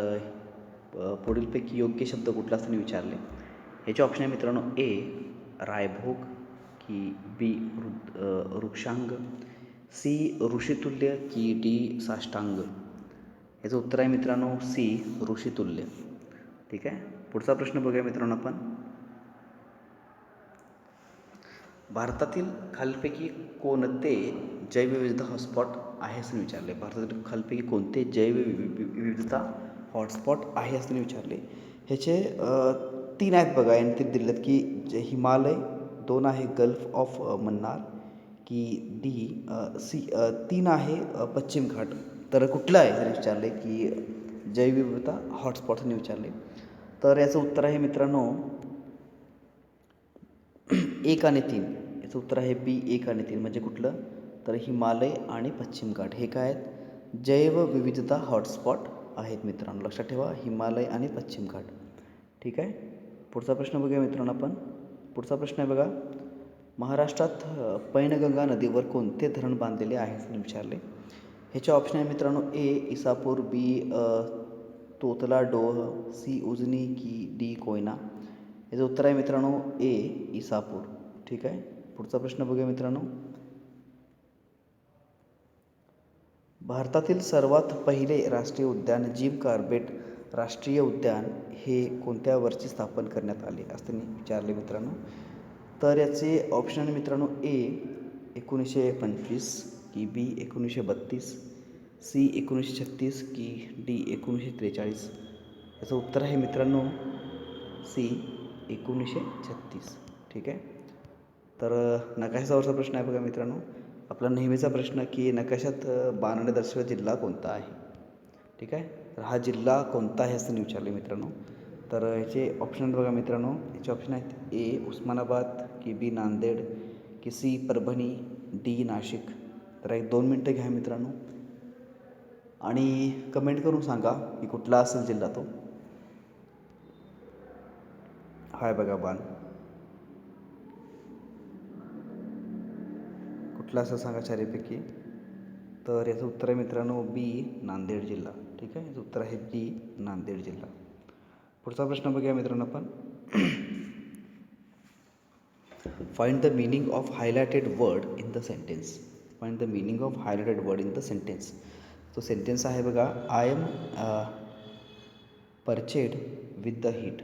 पुढीलपैकी योग्य शब्द कुठला असताना विचारले. ह्याचे ऑप्शन आहे मित्रांनो ए रायभोग, की बी वृक्षांग, सी ऋषितुल्य, की डी साष्टांग. याचं उत्तर आहे मित्रांनो सी ऋषितुल्य. ठीक आहे. पुढचा प्रश्न बघूया मित्रांनो आपण. भारतातील खालीलपैकी कोणते जैवविविधता हॉटस्पॉट आहे असं विचारले. भारतातील खालीलपैकी कोणते जैवविविधता हॉटस्पॉट आहे असं विचारले. ह्याचे 3 आहेत बघा. यांनी ते दिलेत की हिमालय, 2 आहे गल्फ ऑफ मन्नार, की डी सी 3 आहे पश्चिम घाट. तर कुठलं आहे जर विचारले की जैवविविधता हॉटस्पॉटने विचारले, तर याचं उत्तर आहे मित्रांनो 1 आणि 3. याचं उत्तर आहे बी 1 आणि 3. म्हणजे कुठलं, तर हिमालय आणि पश्चिम घाट हे काय आहेत, जैवविविधता हॉटस्पॉट आहेत मित्रांनो. लक्षात ठेवा, हिमालय आणि पश्चिम घाट. ठीक आहे. पुढचा प्रश्न बघूया मित्रांनो आपण. पुढचा प्रश्न आहे बघा. महाराष्ट्रात पैनगंगा नदीवर कोणते धरण बांधलेले आहे असं विचारले. ह्याचे ऑप्शन आहे मित्रांनो ए इसापूर, बी तोतला डोह, सी उजनी, की डी कोयना. याचं उत्तर आहे मित्रांनो ए इसापूर. ठीक आहे. पुढचा प्रश्न बघूया मित्रांनो. भारतातील सर्वात पहिले राष्ट्रीय उद्यान जिम कॉर्बेट राष्ट्रीय उद्यान हे कोणत्या वर्षी स्थापन करण्यात आले असं विचारले मित्रांनो. तर याचे ऑप्शन आहे मित्रांनो ए 1925, की बी 1932, सी 1936, की डी 1943. याचं उत्तर आहे मित्रांनो सी 1936. ठीक आहे. तर नकाशावरचा प्रश्न आहे बघा मित्रांनो. आपला नेहमीचा प्रश्न की नकाशात बाणाने दर्शवलेला जिल्हा कोणता आहे. ठीक आहे. तर हा जिल्हा कोणता आहे असं विचारले मित्रांनो. तर ह्याचे ऑप्शन बघा मित्रांनो. ह्याचे ऑप्शन आहेत ए उस्मानाबाद, की बी नांदेड, की सी परभणी, डी नाशिक. तर एक 2 मिनटं घ्या मित्रांनो आणि कमेंट करून सांगा की कुठला असेल जिल्हा तो. हाय बघा बाण, कुठला असं सांगा चारीपैकी. तर याचं उत्तर आहे मित्रांनो बी नांदेड जिल्हा. ठीक आहे. याचं उत्तर आहे बी नांदेड जिल्हा. पुढचा प्रश्न बघूया मित्रांनो आपण. Find the meaning of highlighted word in the sentence. Find the meaning of highlighted word in the sentence. तो सेंटेन्स आहे बघा. I am parched with the heat.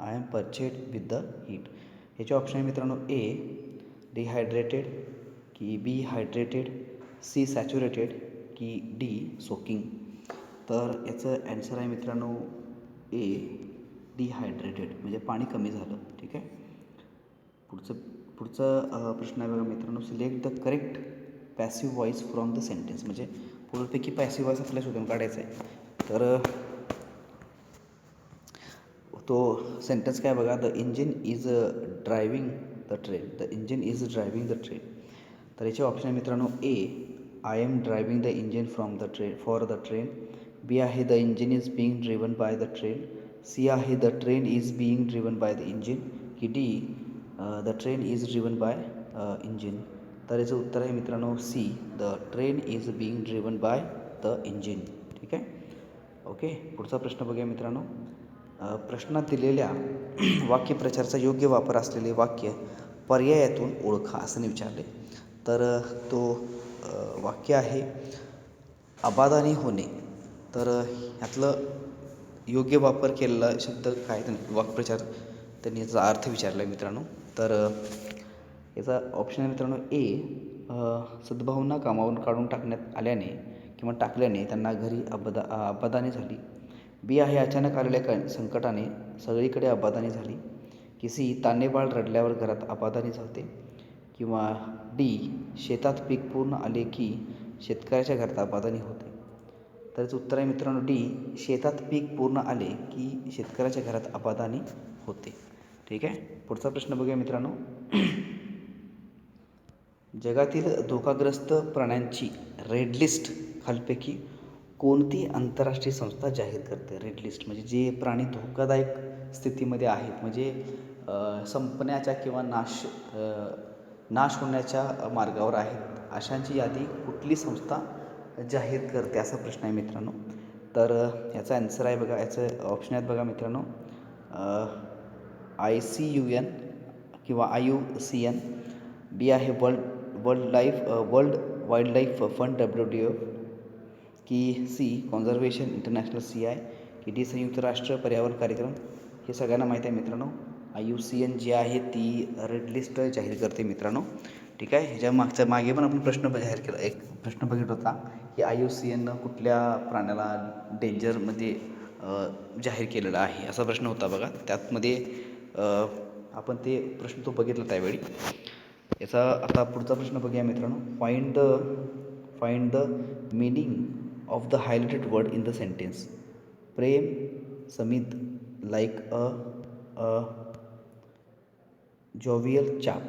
I am parched with the heat. ह्याचे ऑप्शन आहे मित्रांनो ए डिहायड्रेटेड, की बी हायड्रेटेड, सी सॅच्युरेटेड, की डी सोकिंग. तर याचं ॲन्सर आहे मित्रांनो ए डिहायड्रेटेड, म्हणजे पाणी कमी झालं. ठीक आहे. पुढचा प्रश्न आहे बघा मित्रांनो. Select the correct passive voice from the sentence. म्हणजे पुढीलपैकी पॅसिव्ह व्हॉईस आपल्याला शोधून काढायचा आहे. तर तो सेंटेन्स काय बघा. The engine is driving the train. The engine is driving the train. तर याचे ऑप्शन आहे मित्रांनो A I am driving the engine from the train for the train, B आहे the engine is being driven by the train, C आहे the train is being driven by the engine, की D the train is driven by engine. तर याचं उत्तर आहे मित्रांनो C the train is being driven by the engine. ठीक आहे. ओके. पुढचा प्रश्न बघूया मित्रांनो. प्रश्नात दिलेल्या वाक्यप्रचाराचा योग्य वापर असलेले वाक्य पर्यायातून ओळखा असं विचारले. तर तो वाक्य आहे अबादानी होणे. तर ह्यातलं योग्य वापर केलेला शब्द काय त्यांनी वाक्प्रचार त्यांनी याचा अर्थ विचारला आहे मित्रांनो. तर याचा ऑप्शन आहे मित्रांनो ए सद्भावना कामावरून काढून टाकण्यात आल्याने किंवा टाकल्याने त्यांना घरी अबादानी झाली, बी आहे अचानक आलेल्या संकटाने सगळीकडे अबादानी झाली, की सी तान्हेबाळ रडल्यावर घरात अबादानी झाते, किंवा डी शेतात पीक पूर्ण आले की शेतकऱ्याच्या घरात अबादानी होते. तर याचं उत्तर आहे मित्रांनो डी, शेतात पीक पूर्ण आले की शेतकऱ्याच्या घरात आबादानी होते. ठीक आहे. पुढचा प्रश्न बघूया मित्रांनो. जगातील धोकाग्रस्त प्राण्यांची रेड लिस्ट खालीलपैकी कोणती आंतरराष्ट्रीय संस्था जाहीर करते? रेड लिस्ट म्हणजे जे प्राणी धोकादायक स्थितीमध्ये आहेत, म्हणजे संपण्याच्या किंवा नाश होण्याच्या मार्गावर आहेत, अशांची यादी कुठली संस्था जाहीर करते, असा प्रश्न आहे मित्रांनो. तर याचा आन्सर आहे बघा, याचं ऑप्शन आहेत बघा मित्रांनो, ICUN किंवा IUCN. बी आहे world wild life fund WWF, की सी कॉन्झर्वेशन इंटरनॅशनल CI, की डी संयुक्त राष्ट्र पर्यावरण कार्यक्रम. हे सगळ्यांना माहीत आहे मित्रांनो. IUCN जी आहे ती रेड लिस्ट जाहीर करते मित्रांनो. ठीक आहे. ह्याच्या मागे पण आपण प्रश्न जाहीर केला, एक प्रश्न बघितला होता की IUCN कुठल्या प्राण्याला डेंजरमध्ये जाहीर केलेला आहे, असा प्रश्न होता बघा. त्यातमध्ये आपण ते प्रश्न तो बघितला त्यावेळी. याचा आता पुढचा प्रश्न बघूया मित्रांनो. Find the meaning of the highlighted word in the sentence. Prem Samit like a jovial चाप.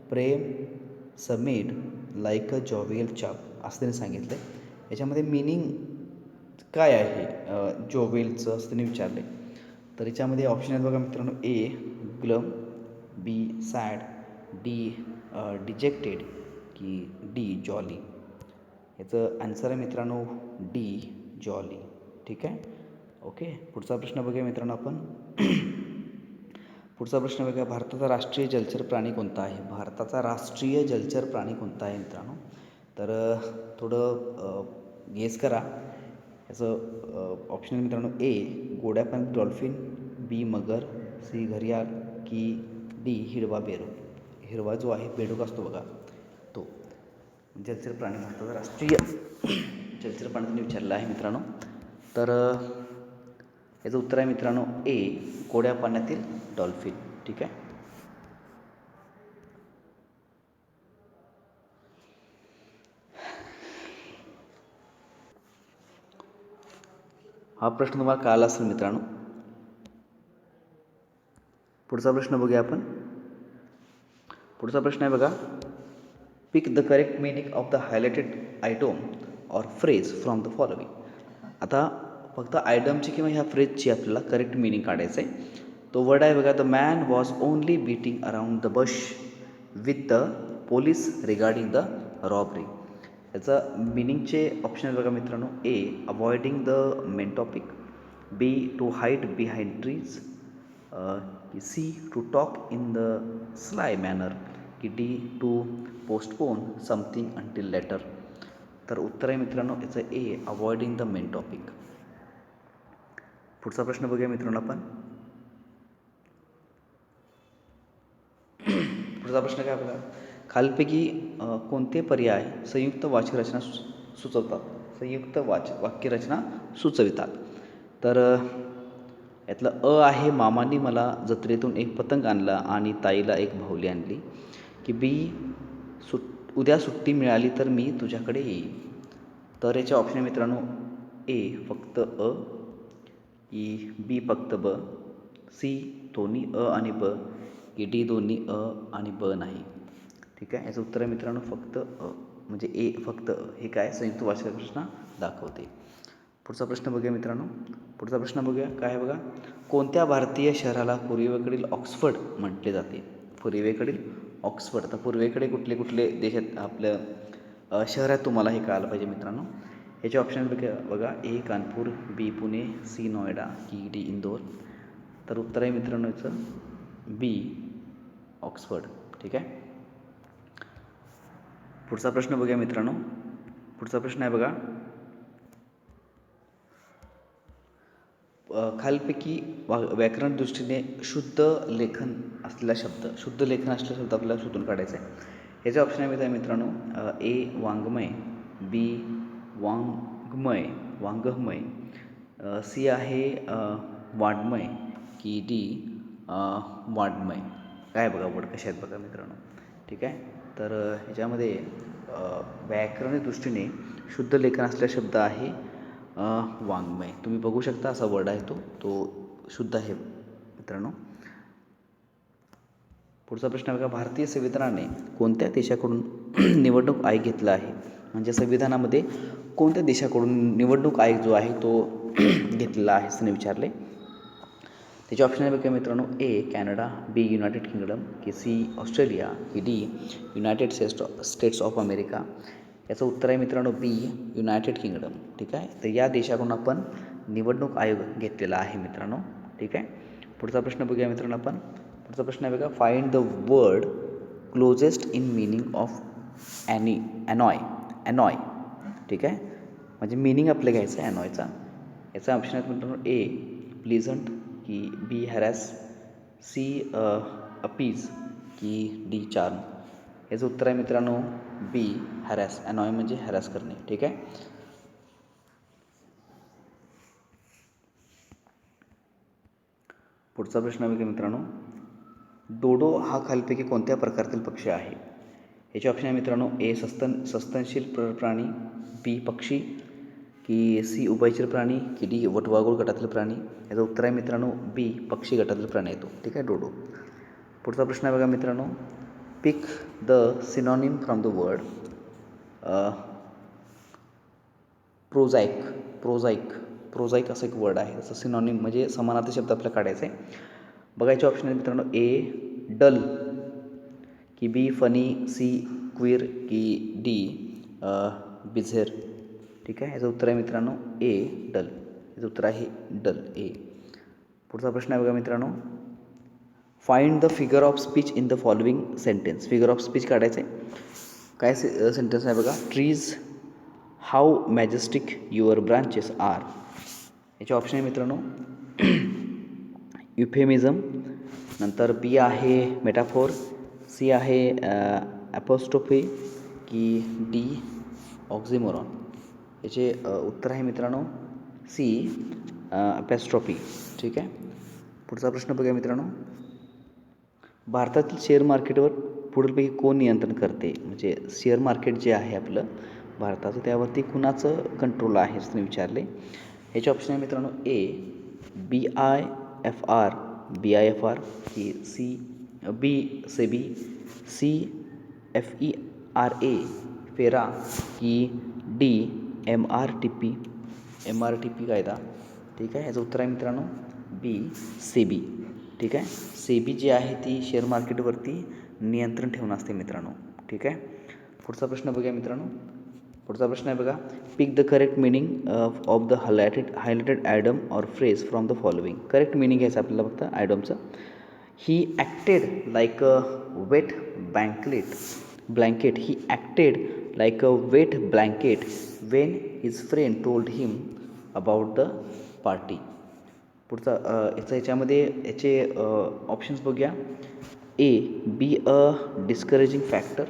प्रेम समीड लाईक अ जॉवियल चाप असं त्यांनी सांगितलं आहे. याच्यामध्ये मिनिंग काय आहे जॉवियलचं असं त्यांनी विचारलं आहे. तर याच्यामध्ये ऑप्शन आहेत बघा मित्रांनो. ए ग्लम, बी सॅड, डी डिजेक्टेड, की डी जॉली. याचं आन्सर आहे मित्रांनो डी जॉली. ठीक आहे. ओके. पुढचा प्रश्न बघूया मित्रांनो आपण. पुढचा प्रश्न बघा, भारताचा राष्ट्रीय जलचर प्राणी कोणता आहे? भारताचा राष्ट्रीय जलचर प्राणी कोणता आहे मित्रांनो? तर थोडं गेस करा. याचं ऑप्शन आहे मित्रांनो. ए गोड्या पाण्यात डॉल्फिन, बी मगर, सी घरियाल, की डी हिरवा बेडूक. हिरवा जो आहे बेडूक असतो बघा तो जलचर प्राणी, भारताचा राष्ट्रीय जलचर प्राणी त्यांनी विचारला आहे मित्रांनो. तर याचं उत्तर आहे मित्रांनो ए गोड्या पाण्यातील डॉल्फिन. ठीक आहे. हा प्रश्न तुम्हाला कळाला असेल मित्रांनो. पुढचा प्रश्न बघूया आपण. पुढचा प्रश्न आहे बघा, pick the correct meaning of the highlighted item or phrase from the following. आता फक्त आयटमची किंवा ह्या फ्रेजची आपल्याला करेक्ट मिनिंग काढायचं आहे. तो वर्ड आहे बघा, the man was only beating around the bush with the police regarding the robbery. याचं मिनिंगचे ऑप्शन आहे बघा मित्रांनो. A avoiding the main topic, B to hide behind trees, C to talk in the sly manner, की D to postpone something until later. तर उत्तर आहे मित्रांनो याचं A avoiding the main topic. पुढचा प्रश्न बघूया मित्रांनो आपण. पुढचा प्रश्न काय बघा, खालीलपैकी कोणते पर्याय संयुक्त वाक्यरचना सुचवतात? संयुक्त वाक्यरचना सुचवितात. तर यातलं अ आहे, मामांनी मला जत्रेतून एक पतंग आणला आणि ताईला एक बाहुली आणली, की बी उद्या सुट्टी मिळाली तर मी तुझ्याकडे येईन. तर याचे ऑप्शन आहे मित्रांनो. ए फक्त अ, की बी फक्त ब, सी दोन्ही अ आणि ब, की डी दोन्ही अ आणि ब नाही. ठीक आहे. याचं उत्तर आहे मित्रांनो फक्त अ, म्हणजे ए फक्त अ हे काय संयुक्त वाक्यरचना दाखवते. पुढचा प्रश्न बघूया मित्रांनो. पुढचा प्रश्न बघूया काय बघा, कोणत्या भारतीय शहराला पूर्वेकडील ऑक्सफर्ड म्हटले जाते? पूर्वेकडील ऑक्सफर्ड. तर पूर्वेकडे कुठले कुठले देशात आपल्या शहर आहेत तुम्हाला हे कळायला पाहिजे मित्रांनो. याचे ऑप्शन बघा. ए कानपूर, बी पुणे, सी नोएडा, की डी इंदोर. तर उत्तर आहे मित्रांनो याचं बी ऑक्सफर्ड. ठीक आहे. पुढचा प्रश्न बघूया मित्रांनो. पुढचा प्रश्न आहे बघा, खालीलपैकी व्याकरण दृष्टीने शुद्ध लेखन असलेला शब्द आपल्याला शोधून काढायचा आहे. याचे ऑप्शन आहे मित्रांनो. ए वाङ्मय, बी वाङ्मय, सी आहे वाङ्मय, की डी वाङ्मय. काय बघा वर्ड कसे आहेत बघा मित्रांनो. ठीक आहे. तर ह्याच्यामध्ये व्याकरण दृष्टीने शुद्ध लेखन असलेला शब्द आहे वाङ्मय. तुम्ही बघू शकता असा वर्ड आहे तो शुद्ध आहे मित्रांनो. पुढचा प्रश्न आहे बघा, भारतीय संविधानाने कोणत्या देशाकडून निवडणूक आयोग घेतला आहे? म्हणजे संविधानामध्ये कोणत्या देशाकडून निवडणूक आयोग जो आहे तो घेतलेला आहे असं विचारले. त्याचे ऑप्शन आहे बघा मित्रांनो, ए कॅनडा, बी युनायटेड किंगडम, की सी ऑस्ट्रेलिया, की D United states of America. याचं उत्तर आहे मित्रांनो बी युनायटेड किंगडम. ठीक आहे, तर या देशाकडून आपण निवडणूक आयोग घेतलेला आहे मित्रांनो. ठीक आहे, पुढचा प्रश्न बघूया मित्रांनो आपण. पुढचा प्रश्न आहे बघा, find the word closest in meaning of annoy. ठीक आहे, म्हणजे मिनिंग आपलं घ्यायचं आहे ॲनॉयचा. याचा ऑप्शन आहे मित्रांनो, ए प्लीझंट, की बी हॅरॅस, सी अपीज, की डी चार्म. याचं उत्तर आहे मित्रांनो बी हॅरॅस. ॲनॉय म्हणजे हॅरॅस करणे. ठीक आहे, पुढचा प्रश्न आहे मित्रांनो, डोडो हा खालीलपैकी कोणत्या प्रकारातील पक्षी आहे? याचे ऑप्शन आहे मित्रांनो, ए सस्तनशील प्राणी, बी पक्षी, की सी उभयचर प्राणी, की डी वटवाघूळ गटातील प्राणी. याचं उत्तर आहे मित्रांनो बी पक्षी गटातील प्राणी येतो. ठीक आहे, डोडो. पुढचा प्रश्न आहे बघा मित्रांनो, pick the synonym from the word prosaic असं एक वर्ड आहे. त्याचं सिनॉनिम म्हणजे समानार्थी शब्द आपल्याला काढायचा आहे. बघायचे ऑप्शन आहे मित्रांनो, ए डल, की बी फनी, सी क्विर, की डी बिझेर. ठीक आहे, याचं उत्तर आहे मित्रांनो ए डल. याचं उत्तर आहे डल, ए. पुढचा प्रश्न आहे बघा मित्रांनो, find the figure of speech in the following sentence. Figure of speech काढायचं आहे. काय सेंटेन्स आहे बघा, trees how majestic your branches are. याचे ऑप्शन आहे मित्रांनो, युफेमिझम, नंतर बी आहे मेटाफोर, सी आहे ॲपोस्ट्रोफी, की डी ऑक्झिमोरॉन. याचे उत्तर आहे मित्रांनो सी ॲपॅस्ट्रॉफी. ठीक आहे, पुढचा प्रश्न बघूया मित्रांनो, भारतातील शेअर मार्केटवर पुढीलपैकी कोण नियंत्रण करते? म्हणजे शेअर मार्केट जे आहे आपलं भारताचं, त्यावरती कुणाचं कंट्रोल आहे असं विचारले. याचे ऑप्शन आहे मित्रांनो, ए BIFR, की C B SEBI, C FERA FERA, की डी MRTP कायदा. ठीक आहे, याचं उत्तर आहे मित्रांनो बी सेबी. ठीक आहे, सेबी जी आहे ती शेअर मार्केटवरती नियंत्रण ठेवून असते मित्रांनो. ठीक आहे, पुढचा प्रश्न बघूया मित्रांनो. पुढचा प्रश्न आहे बघा, pick the correct meaning of the highlighted idiom or phrase from the following. Correct meaning घ्यायचं आपल्याला फक्त आयडमचं. He acted like a wet blanket. He acted like a wet blanket when his friend told him about the party. पुढचा याच्यामध्ये याचे ऑप्शन्स बघूया. A be a discouraging factor,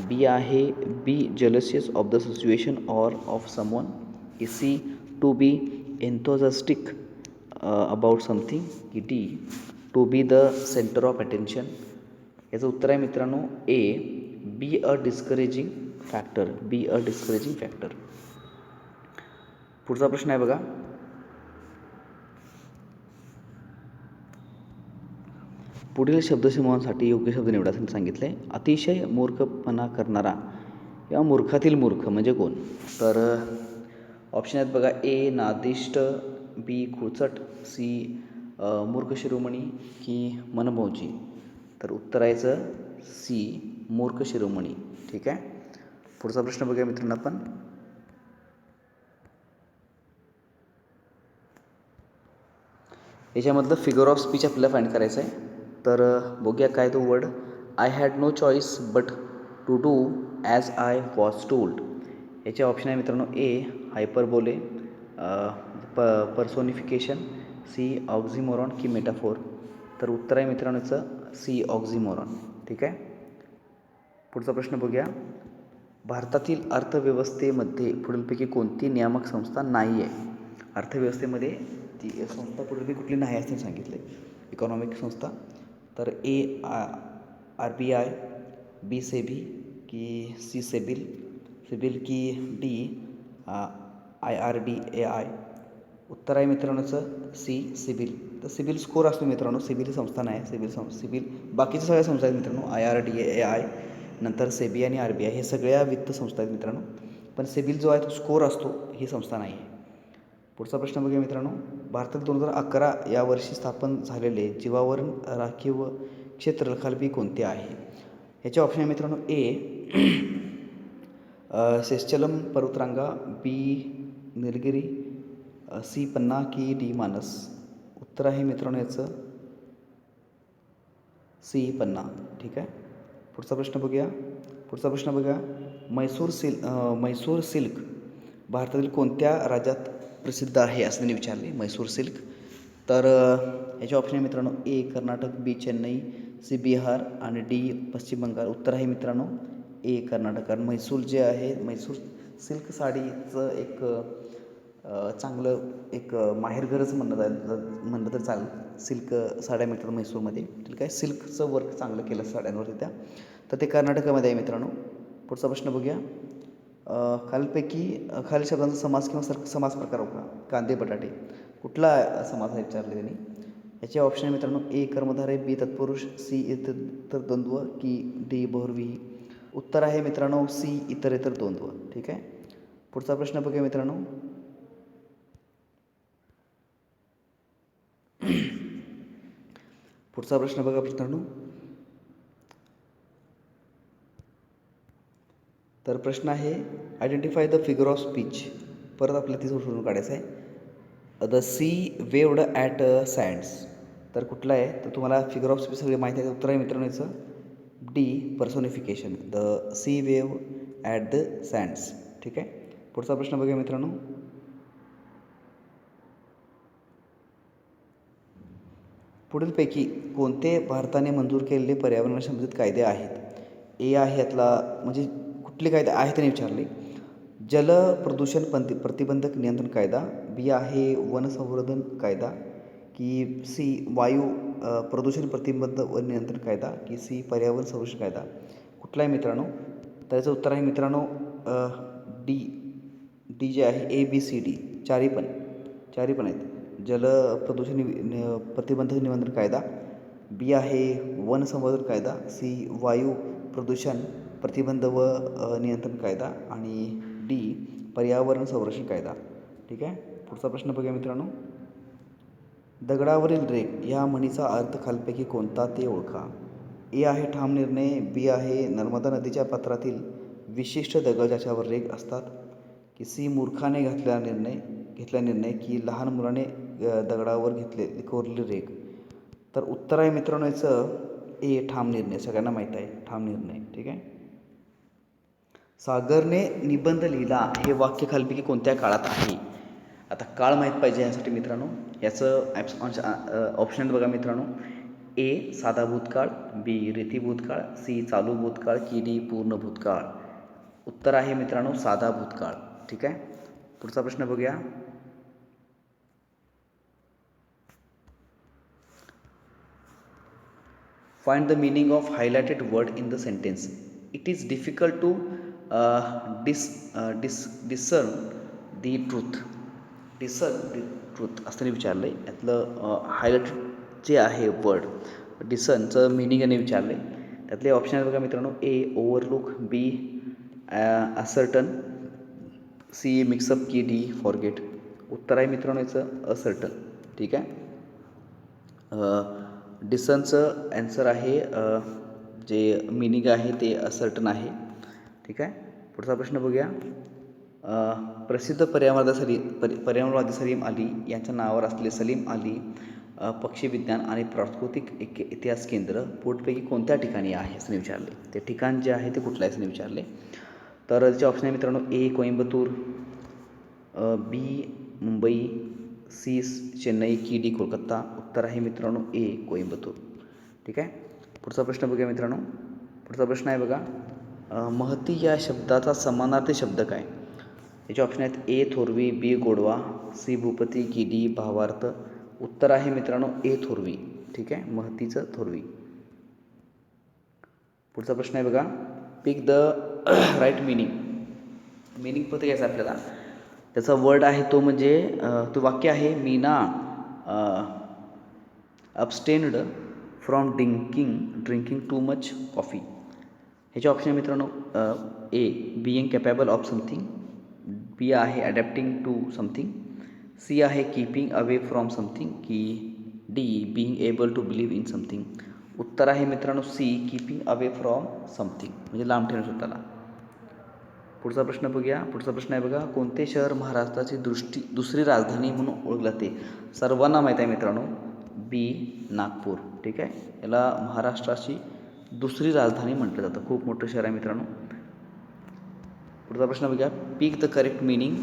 B आहे be jealous of the situation or of someone, की C to be enthusiastic about something, की D to be the centre of attention. याचं उत्तर आहे मित्रांनो A be a discouraging factor. पुढचा प्रश्न आहे बघा, पुढील शब्दसमूहांसाठी योग्य शब्द निवडायला सांगितलं आहे. अतिशय मूर्खपणा करणारा किंवा मूर्खातील मूर्ख म्हणजे कोण? तर ऑप्शन आहेत बघा, ए नादिष्ट, बी खुळचट, सी मूर्ख शिरोमणी, की मनमौजी. तर उत्तर याचं सी मूर्ख शिरोमणी. ठीक आहे, पुढचा प्रश्न बघूया मित्रांनो आपण. याच्यामधलं फिगर ऑफ स्पीच आपल्याला फाइंड करायचं आहे. तर बघूया काय तो word. I had no choice but to do as I was told. याचे ऑप्शन आहे मित्रांनो, ए हायपरबोले, पर्सोनिफिकेशन, सी ऑक्झिमोरॉन, की मेटाफोर. तर उत्तर आहे मित्रांनो याचं सी ऑक्झिमोरॉन. ठीक आहे, पुढचा प्रश्न बघूया. भारतातील अर्थव्यवस्थेमध्ये पुढीलपैकी कोणती नियामक संस्था नाही आहे? अर्थव्यवस्थेमध्ये ती संस्था पुढीलपैकी कुठली नाही असं सांगितलं आहे, इकॉनॉमिक संस्था. तर ए RBI, बी सेबी, की सी सिबिल, की डी IRDAI. उत्तर आहे मित्रांनोचं सी सिबिल. तर सिबिल स्कोर असतो मित्रांनो, सिबिल ही संस्था नाही, सिबिल बाकीच्या सगळ्या संस्था आहेत मित्रांनो, IRDAI, नंतर सेबी आणि RBI हे सगळ्या वित्त संस्था आहेत मित्रांनो. पण सिबिल जो आहे तो स्कोर असतो, ही संस्था नाही आहे. पुढचा प्रश्न बघूया मित्रांनो. भारतात 2011 या वर्षी स्थापन झालेले जीवावरण राखीव क्षेत्र खालीलपैकी कोणते आहे? याचे ऑप्शन आहे मित्रांनो. ए शेषचलम पर्वतरांगा, बी निलगिरी, सी पन्ना की डी मानस. उत्तर आहे मित्रांनो याचं सी पन्ना. ठीक आहे. पुढचा प्रश्न बघूया. म्हैसूर सिल्क भारतातील कोणत्या राज्यात प्रसिद्ध आहे असं त्यांनी विचारले. म्हैसूर सिल्क. तर याचे ऑप्शन आहे मित्रांनो. ए कर्नाटक, बी चेन्नई, सी बिहार आणि डी पश्चिम बंगाल. उत्तर आहे मित्रांनो ए कर्नाटक. कारण म्हैसूर जे आहे, म्हैसूर सिल्क साडीचं एक चांगलं एक माहेरघरच म्हणलं तर चालेल. सिल्क साड्या मिळतात म्हैसूरमध्ये. ठीक आहे. सिल्कचं वर्क चांगलं केलं साड्यांवरती त्या. तर ते कर्नाटकामध्ये आहे मित्रांनो. पुढचा प्रश्न बघूया. खालील शब्दांचा समास किंवा समास प्रकार होता. कांदे बटाटे कुठला समास आहे विचारले त्यांनी. याचे ऑप्शन आहे मित्रांनो. ए कर्मधारय, बी तत्पुरुष, सी इतर द्वंद्व की डी बहुव्रीही. उत्तर आहे मित्रांनो सी इतरेतर द्वंद्व. ठीक आहे. पुढचा प्रश्न बघूया मित्रांनो. पुढचा प्रश्न बघा मित्रांनो. तर प्रश्न आहे identify the figure of speech. परत आपल्याला तिथं शोधून काढायचं आहे. The sea waved at sands. तर कुठला आहे तर तुम्हाला फिगर ऑफ स्पीच सगळे माहिती आहे. उत्तर आहे मित्रांनो याचं D personification. The sea wave at the sands. ठीक आहे. पुढचा प्रश्न बघूया मित्रांनो. पुढीलपैकी कोणते भारताने मंजूर केलेले पर्यावरणाशी संबंधित कायदे आहेत? ए आहे यातला, म्हणजे कुठले कायदे आहेत त्याने विचारले. जल प्रदूषण प्रतिबंधक नियंत्रण कायदा, बी आहे वन संवर्धन कायदा, की सी वायू प्रदूषण प्रतिबंध व नियंत्रण कायदा, की सी पर्यावरण संरक्षण कायदा. कुठला आहे मित्रांनो. तर याचं उत्तर आहे मित्रांनो डी जे आहे ABCD चारी पण आहेत. जल प्रदूषण प्रतिबंधक नियंत्रण कायदा, बी आहे वन संवर्धन कायदा, सी वायू प्रदूषण प्रतिबंध व नियंत्रण कायदा आणि डी पर्यावरण संरक्षण कायदा. ठीक आहे. पुढचा प्रश्न बघूया मित्रांनो. दगडावरील रेग या म्हणीचा अर्थ खालीलपैकी कोणता ते ओळखा. ए आहे ठाम निर्णय, बी आहे नर्मदा नदीच्या पात्रातील विशिष्ट दगड ज्याच्यावर रेग असतात, की सी मूर्खाने घेतला निर्णय की लहान मुलाने दगडावर कोरलेली रेग. तर उत्तर आहे मित्रांनो याचं ए ठाम निर्णय. सगळ्यांना माहीत आहे ठाम निर्णय. ठीक आहे. सागरने निबंध लिहिला हे वाक्य खालीलपैकी कोणत्या काळात आहे. आता काळ माहीत पाहिजे यासाठी मित्रांनो याचं ऑप्शन बघा मित्रांनो. ए साधा भूतकाळ, बी रीती भूतकाळ, सी चालू भूतकाळ, की डी पूर्ण भूतकाळ. उत्तर आहे मित्रांनो साधा भूतकाळ. ठीक आहे. पुढचा प्रश्न बघूया. Find the meaning of highlighted word in the sentence. It is difficult to discern the truth. असं विचारलं आहे. यातलं हायलाइटेड जे आहे वर्ड डिसनचं मिनिंग याने विचारलं आहे. त्यातले ऑप्शन आहेत बघा मित्रांनो. ए ओव्हरलुक, बी असर्टन, सी मिक्सअप, की डी फॉरगेट. उत्तर आहे मित्रांनो याचं असर्टन. ठीक आहे. डिसनचं ॲन्सर आहे जे मिनिंग आहे ते असर्टन आहे. ठीक आहे. पुढचा प्रश्न बघूया. प्रसिद्ध पर्यावरणवादी सलीम अली यांच्या नावावर असलेले सलीम अली पक्षी विज्ञान आणि प्राकृतिक इतिहास केंद्र पुढपैकी कोणत्या ठिकाणी आहे असं विचारले. ते ठिकाण जे आहे ते कुठलं आहे असं विचारले. तर त्याचे ऑप्शन आहे मित्रांनो. ए कोइंबतूर, बी मुंबई, सी चेन्नई, की डी कोलकाता. उत्तर आहे मित्रांनो ए कोइंबतूर. ठीक आहे. पुढचा प्रश्न बघूया मित्रांनो. पुढचा प्रश्न आहे बघा. महती या शब्दाचा समानार्थी शब्द काय. याचे ऑप्शन आहेत. ए थोरवी, बी गोडवा, सी भूपती, की डी भावार्थ. उत्तर आहे मित्रांनो ए थोरवी. ठीक आहे. महतीचं थोरवी. पुढचा प्रश्न आहे बघा. पिक द राईट मिनिंग पत्र घ्यायचं आपल्याला. त्याचा वर्ड आहे तो म्हणजे तो वाक्य आहे Meena abstained from drinking too much coffee. ह्याचे ऑप्शन आहे मित्रांनो A being capable of something, B आहे अडॅप्टिंग टू समथिंग, सी आहे कीपिंग अवे फ्रॉम समथिंग, की D being able to believe in something. उत्तर आहे मित्रांनो C keeping away from something म्हणजे लांब ठेवणे स्वतःला. पुढचा प्रश्न बघूया. पुढचा प्रश्न आहे बघा, कोणते शहर महाराष्ट्राची दुसरी राजधानी म्हणून ओळखले जाते? सर्वांना माहीत आहे मित्रांनो बी नागपूर. ठीक आहे, याला महाराष्ट्राची दुसरी राजधानी म्हटलं जातं. खूप मोठं शहर आहे मित्रांनो. पुढचा प्रश्न बघूया, pick the correct meaning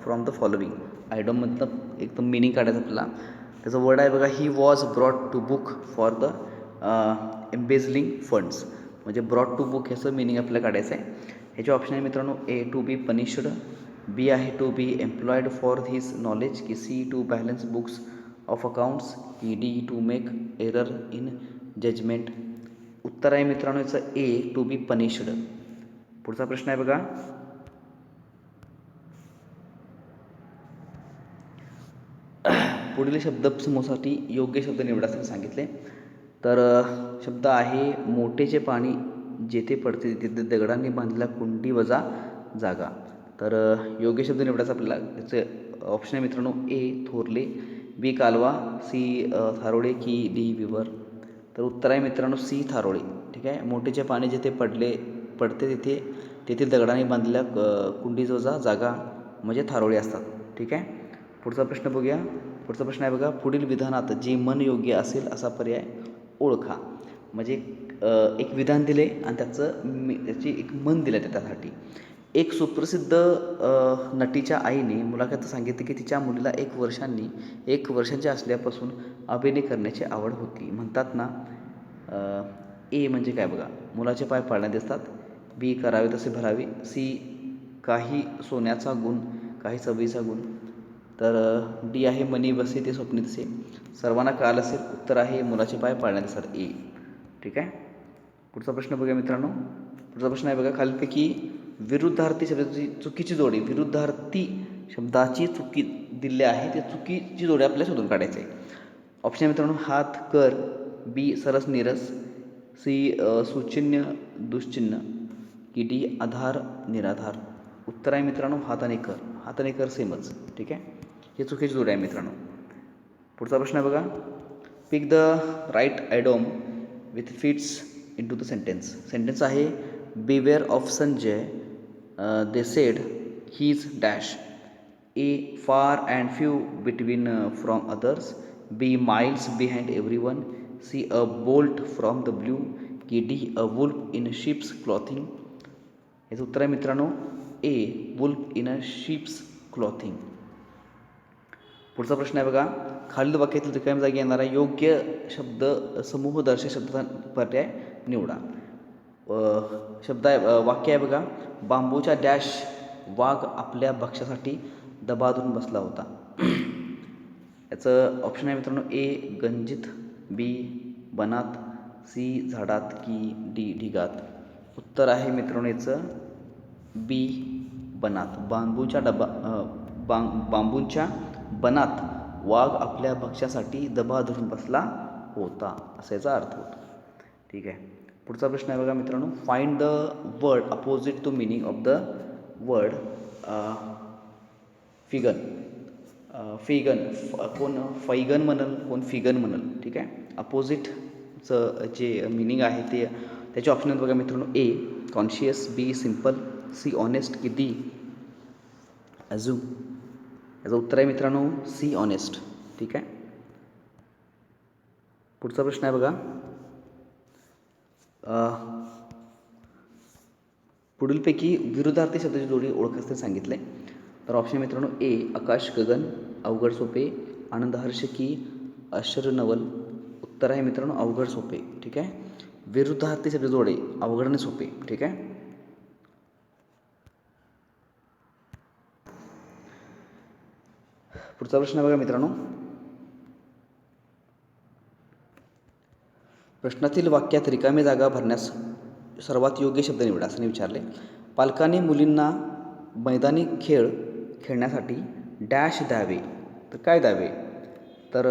from the following. आयडममधलं एकदम मिनिंग काढायचं आपल्याला. त्याचं वर्ड आहे बघा, he was brought to book for the embezzling funds. म्हणजे ब्रॉट टू बुक ह्याचं मिनिंग आपल्याला काढायचं आहे. ह्याचे ऑप्शन आहे मित्रांनो ए टू बी पनिश्ड, बी आहे to be employed for his knowledge, की C to balance books of accounts, की D to make error in judgement. उत्तर आहे मित्रांनो याचं ए टू बी पनिश्ड. पुढचा प्रश्न आहे बघा, पुढील शब्दसमूहासाठी योग्य शब्द निवडा सांगितले. तर शब्द आहे मोठेचे पाणी जेथे पडते तिथे दगडांनी बांधलेला कुंडी वजा जागा. तर योग्य शब्द निवडायचा आपल्याला. त्याचे ऑप्शन आहे मित्रांनो ए थोरले, बी कालवा, सी थारोळे, की डी विवर. तर उत्तर आहे मित्रांनो सी थारोळे. ठीक आहे, मोठेचे पाणी जिथे पडते तेथील दगडांनी बांधलेल्या कुंडी वजा जागा म्हणजे थारोळे असतात. ठीक आहे, पुढचा प्रश्न बघूया. पुढचा प्रश्न आहे बघा, पुढील विधानात जे मन योग्य असेल असा पर्याय ओळखा. म्हणजे एक विधान दिले आणि त्याची एक मन दिलं त्यासाठी. एक सुप्रसिद्ध नटीच्या आईने मुलाखत सांगितले की तिच्या मुलीला 1 वर्षांची असल्यापासून अभिनय करण्याची आवड होती. म्हणतात ना ए म्हणजे काय बघा, मुलाचे पाय पाळण्यात दिसतात, बी करावे तसे भरावे, सी काही सोन्याचा गुण, काही चवीचा गुण, तर डी आहे मनी बसे ते स्वप्नी तसे, सर्वांना कळालं असेल. उत्तर आहे मुलाचे पाय पाळण्यात दिसतात, ए. ठीक आहे, पुढचा प्रश्न बघूया मित्रांनो. पुढचा प्रश्न आहे बघा, खालीलपैकी विरुद्धार्थी शब्दाची चुकीची जोडी, विरुद्धार्थी शब्दाची चुकी दिली आहे ते चुकीची जोडी आपल्याला शोधून काढायची आहे. ऑप्शन आहे मित्रांनो हात कर, बी सरस निरस, सी सुचिन्ह दुश्चिन्ह, की डी आधार निराधार. उत्तर आहे मित्रांनो हात आणि कर सेमच. ठीक आहे, हे चुकीची जोडी आहे मित्रांनो. पुढचा प्रश्न आहे बघा, pick the right idiom with fits in to the sentence. सेंटेन्स आहे beware of Sanjay, they said his dash, A far and few between from others, B miles behind every one, C a bolt from the blue, की D a wolf in sheep's clothing. याचं उत्तर आहे मित्रांनो A wolf in a sheep's clothing. पुढचा प्रश्न आहे बघा, खालील वाक्यातील रिकाम्या जागी येणारा योग्य शब्द समूह दर्शक शब्दाचा पर्याय निवडा. शब्द आहे वाक्य आहे बघा, बांबूच्या डॅश वाघ आपल्या भक्ष्यासाठी दबा धरून बसला होता. याचं ऑप्शन आहे मित्रांनो ए गंजित, बी बनात, सी झाडात, की डी ढिगात. उत्तर आहे मित्रांनो याचं बी बनात. बांबूच्या बनात वाघ आपल्या भक्ष्यासाठी दबा धरून बसला होता असा याचा अर्थ होतो. ठीक आहे, पुढचा प्रश्न आहे बघा मित्रांनो, find the word opposite to meaning of the word feign. कोण फैगन म्हणल, कोण फिगन म्हणल. ठीक आहे, अपोजिटचं जे मिनिंग आहे ते त्याचे ऑप्शन आहेत बघा मित्रांनो, A conscious, B simple, C honest, की डी अझूम. याचं उत्तर आहे मित्रांनो सी ऑनेस्ट. ठीक आहे, पुढचा प्रश्न आहे बघा, पुढीलपैकी विरुद्धार्थी शब्दाची जोडी ओळखायचे सांगितले. तर ऑप्शन मित्रांनो ए आकाश गगन, अवघड सोपे, आनंद हर्ष, की आश्चर्य नवल. उत्तर आहे मित्रांनो अवघड सोपे. ठीक आहे, विरुद्धार्थी शब्द जोडे अवघड आणि सोपे. ठीक आहे, पुढचा प्रश्न बघा मित्रांनो, प्रश्नातील वाक्यात रिकामी जागा भरण्यास सर्वात योग्य शब्द निवडा असं विचारले. पालकांनी मुलींना मैदानी खेळ खेळण्यासाठी डॅश द्यावे, तर काय द्यावे? तर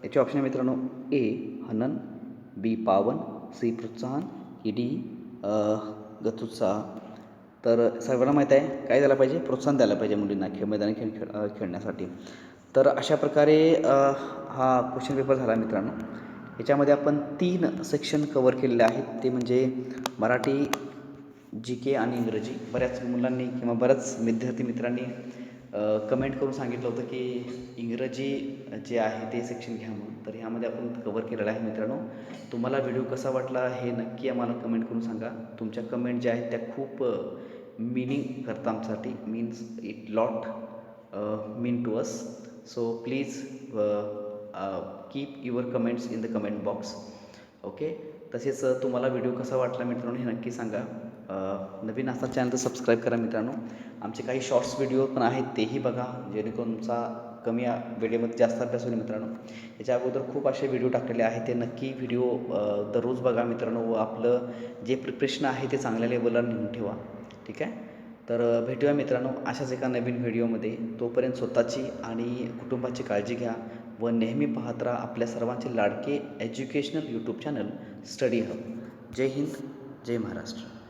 याचे ऑप्शन आहे मित्रांनो, ए हनन, बी पावन, सी प्रोत्साहन, डी गतुत्साह. तर सर्वांना माहीत आहे काय द्यायला पाहिजे, प्रोत्साहन द्यायला पाहिजे मुलींना मैदानी खेळण्यासाठी. तर अशा प्रकारे हा क्वेश्चन पेपर झाला मित्रांनो. याच्यामध्ये आपण 3 सेक्शन कवर केलेले आहेत, ते म्हणजे मराठी, जी के आणि इंग्रजी. बऱ्याच मुलांनी किंवा बऱ्याच विद्यार्थी मित्रांनी कमेंट करून सांगितलं होतं की इंग्रजी जे आहे ते सेक्शन घ्या म्हणून. तर ह्यामध्ये आपण कवर केलेलं आहे मित्रांनो. तुम्हाला व्हिडिओ कसा वाटला हे नक्की आम्हाला कमेंट करून सांगा. तुमच्या कमेंट ज्या आहेत त्या खूप मिनिंग करतात आमच्यासाठी, means it lot mean to us. So please keep your comments in the comment box. Okay. तसेच तुम्हाला व्हिडिओ कसा वाटला मित्रांनो हे नक्की सांगा. नवीन असा चॅनल तर सबस्क्राईब करा मित्रांनो. आमचे काही शॉर्ट्स व्हिडिओ पण आहेत, तेही बघा, जेणेकरून तुमचा कमी व्हिडिओमध्ये जास्त अभ्यास होईल मित्रांनो. याच्या अगोदर खूप असे व्हिडिओ टाकलेले आहेत, ते नक्की व्हिडिओ दररोज बघा मित्रांनो, व आपलं जे प्रिपरेशन आहे ते चांगल्या लेवलला नेऊन ठेवा. ठीक आहे. तर भेटूया मित्रांनो अशाच एका नवीन व्हिडिओमध्ये. तोपर्यंत स्वतःची आणि कुटुंबाची काळजी घ्या व नेहमी पाहत राहा आपल्या सर्वांचे लाडके educational YouTube channel study hub. जय हिंद, जय महाराष्ट्र.